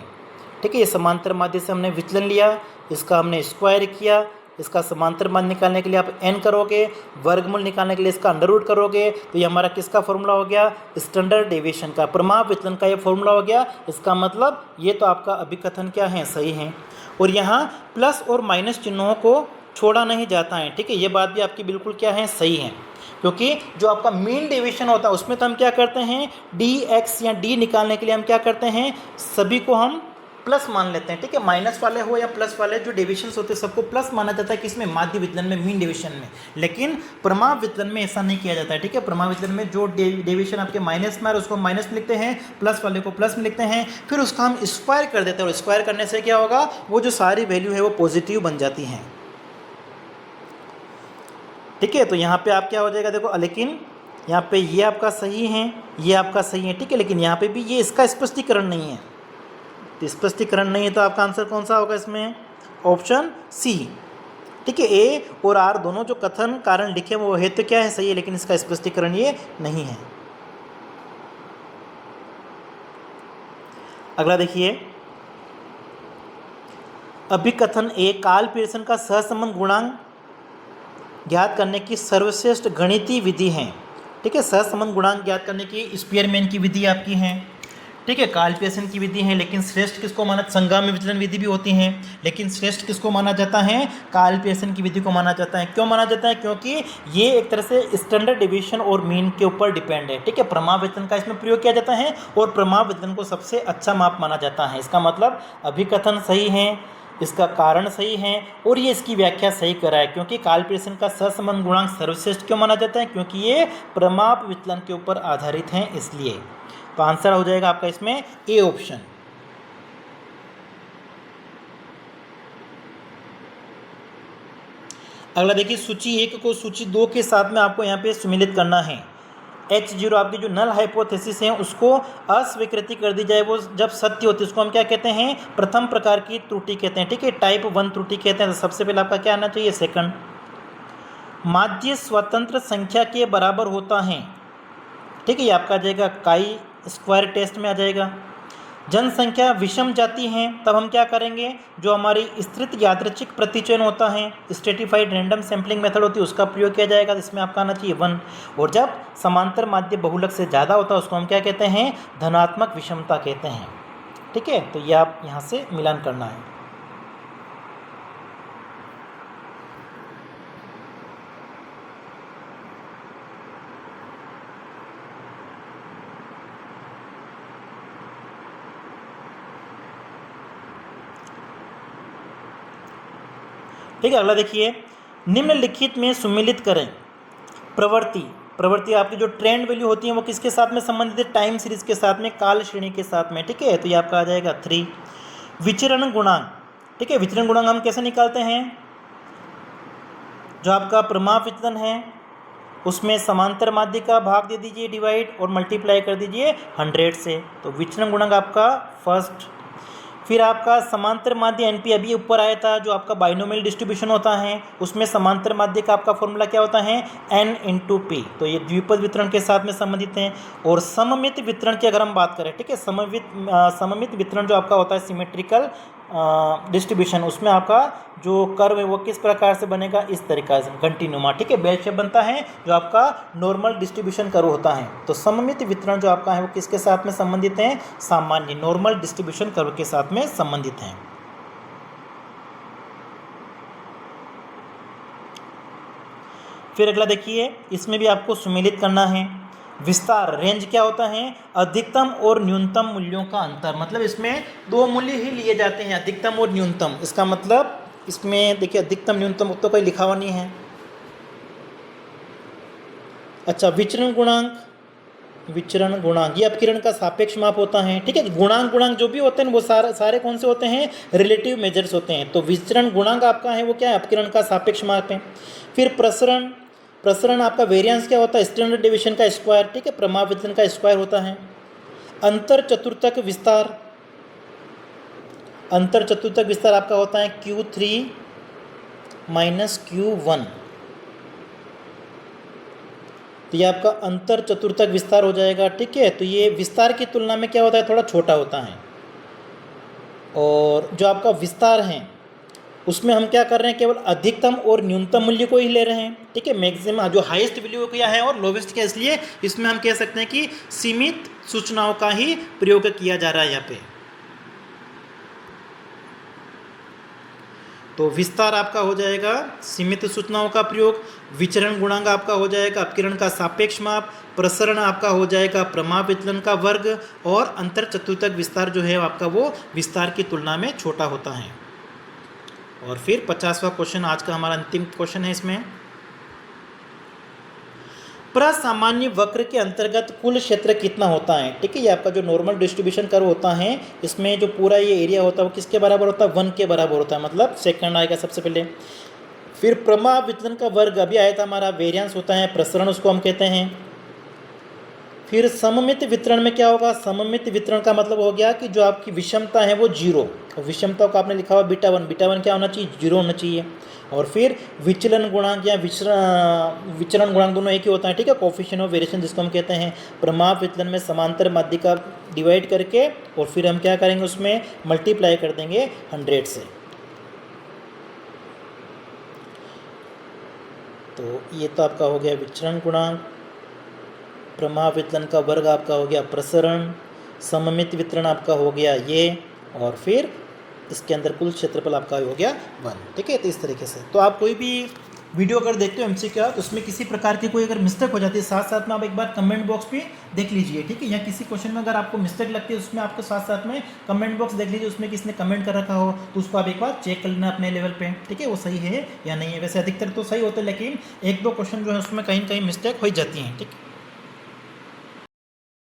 ठीक है, ये समांतर माध्य से हमने विचलन लिया, इसका हमने स्क्वायर किया, इसका समांतर माध्य निकालने के लिए आप n करोगे, वर्गमूल निकालने के लिए इसका अंडर रूट करोगे, तो ये हमारा किसका फॉर्मूला हो गया, स्टैंडर्ड डेविएशन का, प्रमाप विचलन का ये फॉर्मूला हो गया। इसका मतलब ये तो आपका अभिकथन क्या है, सही है। और यहाँ प्लस और माइनस चिन्हों को छोड़ा नहीं जाता है। ठीक है, ये बात भी आपकी बिल्कुल क्या है, सही है, क्योंकि जो आपका मीन डेविएशन होता है उसमें तो हम क्या करते हैं, डी एक्स या डी निकालने के लिए हम क्या करते हैं, सभी को हम प्लस मान लेते हैं। ठीक है, माइनस वाले हो या प्लस वाले, जो डेविएशंस होते हैं सबको प्लस माना जाता है, किसमें, माध्य विचलन में, मीन डेविएशन में। लेकिन प्रमाप विचलन में ऐसा नहीं किया जाता है। ठीक है, प्रमाप विचलन में जो डेविएशन आपके माइनस में है उसको माइनस में लिखते हैं, प्लस वाले को प्लस में लिखते हैं, फिर उसका हम स्क्वायर कर देते हैं, और स्क्वायर करने से क्या होगा, वो जो सारी वैल्यू है वो पॉजिटिव बन जाती हैं। ठीक है, तो यहाँ पे आप क्या हो जाएगा, देखो, लेकिन यहाँ पे ये आपका सही है, ये आपका सही है। ठीक है, लेकिन यहाँ पे भी ये इसका स्पष्टीकरण नहीं है, तो स्पष्टीकरण नहीं है, तो आपका आंसर कौन सा होगा इसमें, ऑप्शन सी। ठीक है, ए और आर दोनों जो कथन कारण लिखे वो है तो क्या है, सही है, लेकिन इसका स्पष्टीकरण ये नहीं है। अगला देखिए, अभिकथन ए, काल पीयर्सन का सहसंबंध गुणांक ज्ञात करने की सर्वश्रेष्ठ गणितीय विधि है। ठीक है, सहसंबंध गुणांक ज्ञात करने की स्पीयरमैन की विधि आपकी है। ठीक है, काल पीयर्सन की विधि है, लेकिन श्रेष्ठ किसको माना, संगाम्य विचलन विधि भी होती है, लेकिन श्रेष्ठ किसको माना जाता है, काल पीयर्सन की विधि को माना जाता है। क्यों माना जाता है, क्योंकि ये एक तरह से स्टैंडर्ड डेविएशन और मीन के ऊपर डिपेंड है। ठीक है, प्रमाप विचलन का इसमें प्रयोग किया जाता है, और प्रमाप विचलन को सबसे अच्छा माप माना जाता है। इसका मतलब अभिकथन सही है, इसका कारण सही है, और ये इसकी व्याख्या सही करा है, क्योंकि काल पीयर्सन का सहसंबंध गुणांक सर्वश्रेष्ठ क्यों माना जाता है, क्योंकि ये प्रमाप विचलन के ऊपर आधारित हैं, इसलिए। तो आंसर हो जाएगा आपका इसमें ए ऑप्शन। अगला देखिए, सूची 1 को सूची 2 के साथ में आपको यहाँ पे सम्मिलित करना है। H0 आपकी जो नल हाइपोथेसिस है उसको अस्वीकृति कर दी जाए, वो जब सत्य होती है उसको हम क्या कहते हैं, प्रथम प्रकार की त्रुटि कहते हैं। ठीक है, टाइप 1 त्रुटि कहते हैं। तो सबसे पहले आपका क्या आना चाहिए, सेकंड। माध्य स्वतंत्र संख्या के बराबर होता है। ठीक है, ये आपका आ जाएगा काई स्क्वायर टेस्ट में आ जाएगा। जनसंख्या विषम जाती हैं, तब हम क्या करेंगे, जो हमारी स्थिर यादृच्छिक प्रतिचयन होता है, स्ट्रेटिफाइड रैंडम सैम्पलिंग मेथड होती है, उसका प्रयोग किया जाएगा। इसमें आपका आना चाहिए 1। और जब समांतर माध्य बहुलक से ज़्यादा होता है उसको हम क्या कहते हैं, धनात्मक विषमता कहते हैं। ठीक है, तो ये आप यहाँ से मिलान करना है। ठीक है, अगला देखिए, निम्नलिखित में सुमेलित करें। प्रवृत्ति, प्रवृत्ति आपकी जो ट्रेंड वैल्यू होती है वो किसके साथ में संबंधित है? टाइम सीरीज के साथ में, काल श्रेणी के साथ में, ठीक है। तो ये आपका आ जाएगा 3। विचरण गुणांक, ठीक है। विचरण गुणांक हम कैसे निकालते हैं? जो आपका प्रमाप विचलन है उसमें समांतर माध्य का भाग दे दीजिए डिवाइड और मल्टीप्लाई कर दीजिए 100 से, तो विचलन गुणांक आपका फर्स्ट। फिर आपका समांतर माध्य एनपी अभी ऊपर आया था, जो आपका बाइनोमियल डिस्ट्रीब्यूशन होता है उसमें समांतर माध्य का आपका फॉर्मूला क्या होता है? n इंटू पी, तो ये द्विपद वितरण के साथ में संबंधित हैं। और सममित वितरण की अगर हम बात करें, ठीक है, सममित वितरण जो आपका होता है सिमेट्रिकल डिस्ट्रीब्यूशन, उसमें आपका जो कर्व है वो किस प्रकार से बनेगा? इस तरीका से घंटीनुमा, ठीक है, बेल शेप बनता है, जो आपका नॉर्मल डिस्ट्रीब्यूशन कर्व होता है। तो सममित वितरण जो आपका है वो किसके साथ में संबंधित है? सामान्य नॉर्मल डिस्ट्रीब्यूशन कर्व के साथ में संबंधित है। फिर अगला देखिए, इसमें भी आपको सुमेलित करना है। विस्तार, रेंज क्या होता है? अधिकतम और न्यूनतम मूल्यों का अंतर, मतलब इसमें दो मूल्य ही लिए जाते हैं, अधिकतम और न्यूनतम। इसका मतलब इसमें देखिए अधिकतम न्यूनतम तो कोई लिखा हुआ नहीं है। अच्छा, विचरण गुणांक, विचरण गुणांक ये अपकिरण का सापेक्ष माप होता है, ठीक है। गुणांक जो भी होते हैं वो सारे कौन से होते हैं? रिलेटिव मेजर्स होते हैं। तो विचरण गुणांक आपका है वो क्या है? अपकिरण का सापेक्ष माप है। फिर प्रसरण, प्रसरण आपका वेरिएंस क्या होता है? स्टैंडर्ड डेविएशन का स्क्वायर, ठीक है, प्रमाप विचलन का स्क्वायर होता है। अंतर चतुर्थक विस्तार, अंतर चतुर्थक विस्तार आपका होता है Q3 माइनस Q1, तो ये आपका अंतर चतुर्थक विस्तार हो जाएगा, ठीक है। तो ये विस्तार की तुलना में क्या होता है? थोड़ा छोटा होता है। और जो आपका विस्तार है उसमें हम क्या कर रहे हैं? केवल अधिकतम और न्यूनतम मूल्य को ही ले रहे हैं, ठीक है। मैक्सिमम जो हाईएस्ट वैल्यू क्या है और लोवेस्ट क्या, इसलिए इसमें हम कह सकते हैं कि सीमित सूचनाओं का ही प्रयोग किया जा रहा है यहाँ पे। तो विस्तार आपका हो जाएगा सीमित सूचनाओं का प्रयोग, विचरण गुणांक आपका हो जाएगा अपकिरण का सापेक्ष माप, प्रसरण आपका हो जाएगा प्रमाप विचलन का वर्ग, और अंतर चतुर्थक विस्तार जो है आपका वो विस्तार की तुलना में छोटा होता है। और फिर 50वां क्वेश्चन आज का हमारा अंतिम क्वेश्चन है इसमें। प्रसामान्य वक्र के अंतर्गत कुल क्षेत्र कितना होता है? ठीक है, ये आपका जो नॉर्मल डिस्ट्रीब्यूशन कर्व होता है इसमें जो पूरा ये एरिया होता है वो किसके बराबर होता है? 1 के बराबर होता है, मतलब सेकंड आएगा सबसे पहले। फिर प्रमाप विचलन का वर्ग अभी आया था हमारा, वेरिएंस होता है, प्रसरण उसको हम कहते हैं। फिर सममित वितरण में क्या होगा? सममित वितरण का मतलब हो गया कि जो आपकी विषमता है वो 0, और विषमता को आपने लिखा हुआ बीटा 1 क्या होना चाहिए? 0 होना चाहिए। और फिर विचलन गुणांक या विचरण गुणांक दोनों एक ही होता है, ठीक है, कोफिशिएंट ऑफ वेरिएशन जिसको हम कहते हैं। प्रमाप विचलन में समांतर माध्य का डिवाइड करके और फिर हम क्या करेंगे? उसमें मल्टीप्लाई कर देंगे 100 से। तो ये तो आपका हो गया विचरण गुणांक, प्रमाप विचलन का वर्ग आपका हो गया प्रसरण, सममित वितरण आपका हो गया ये, और फिर इसके अंदर कुल क्षेत्रफल आपका हो गया 1, ठीक है। तो इस तरीके से तो आप कोई भी वीडियो अगर देखते हो एमसीक्यू तो उसमें किसी प्रकार की कोई अगर मिस्टेक हो जाती है, साथ साथ में आप एक बार कमेंट बॉक्स पे देख लीजिए, ठीक है। या किसी क्वेश्चन में अगर आपको मिस्टेक लगती है उसमें आपको साथ साथ में कमेंट बॉक्स देख लीजिए, उसमें किसने कमेंट कर रखा हो तो उसको आप एक बार चेक कर लेना अपने लेवल पे, ठीक है, वो सही है या नहीं है। वैसे अधिकतर तो सही होता है, लेकिन 1-2 क्वेश्चन जो है उसमें कहीं कहीं मिस्टेक हो जाती हैं, ठीक है।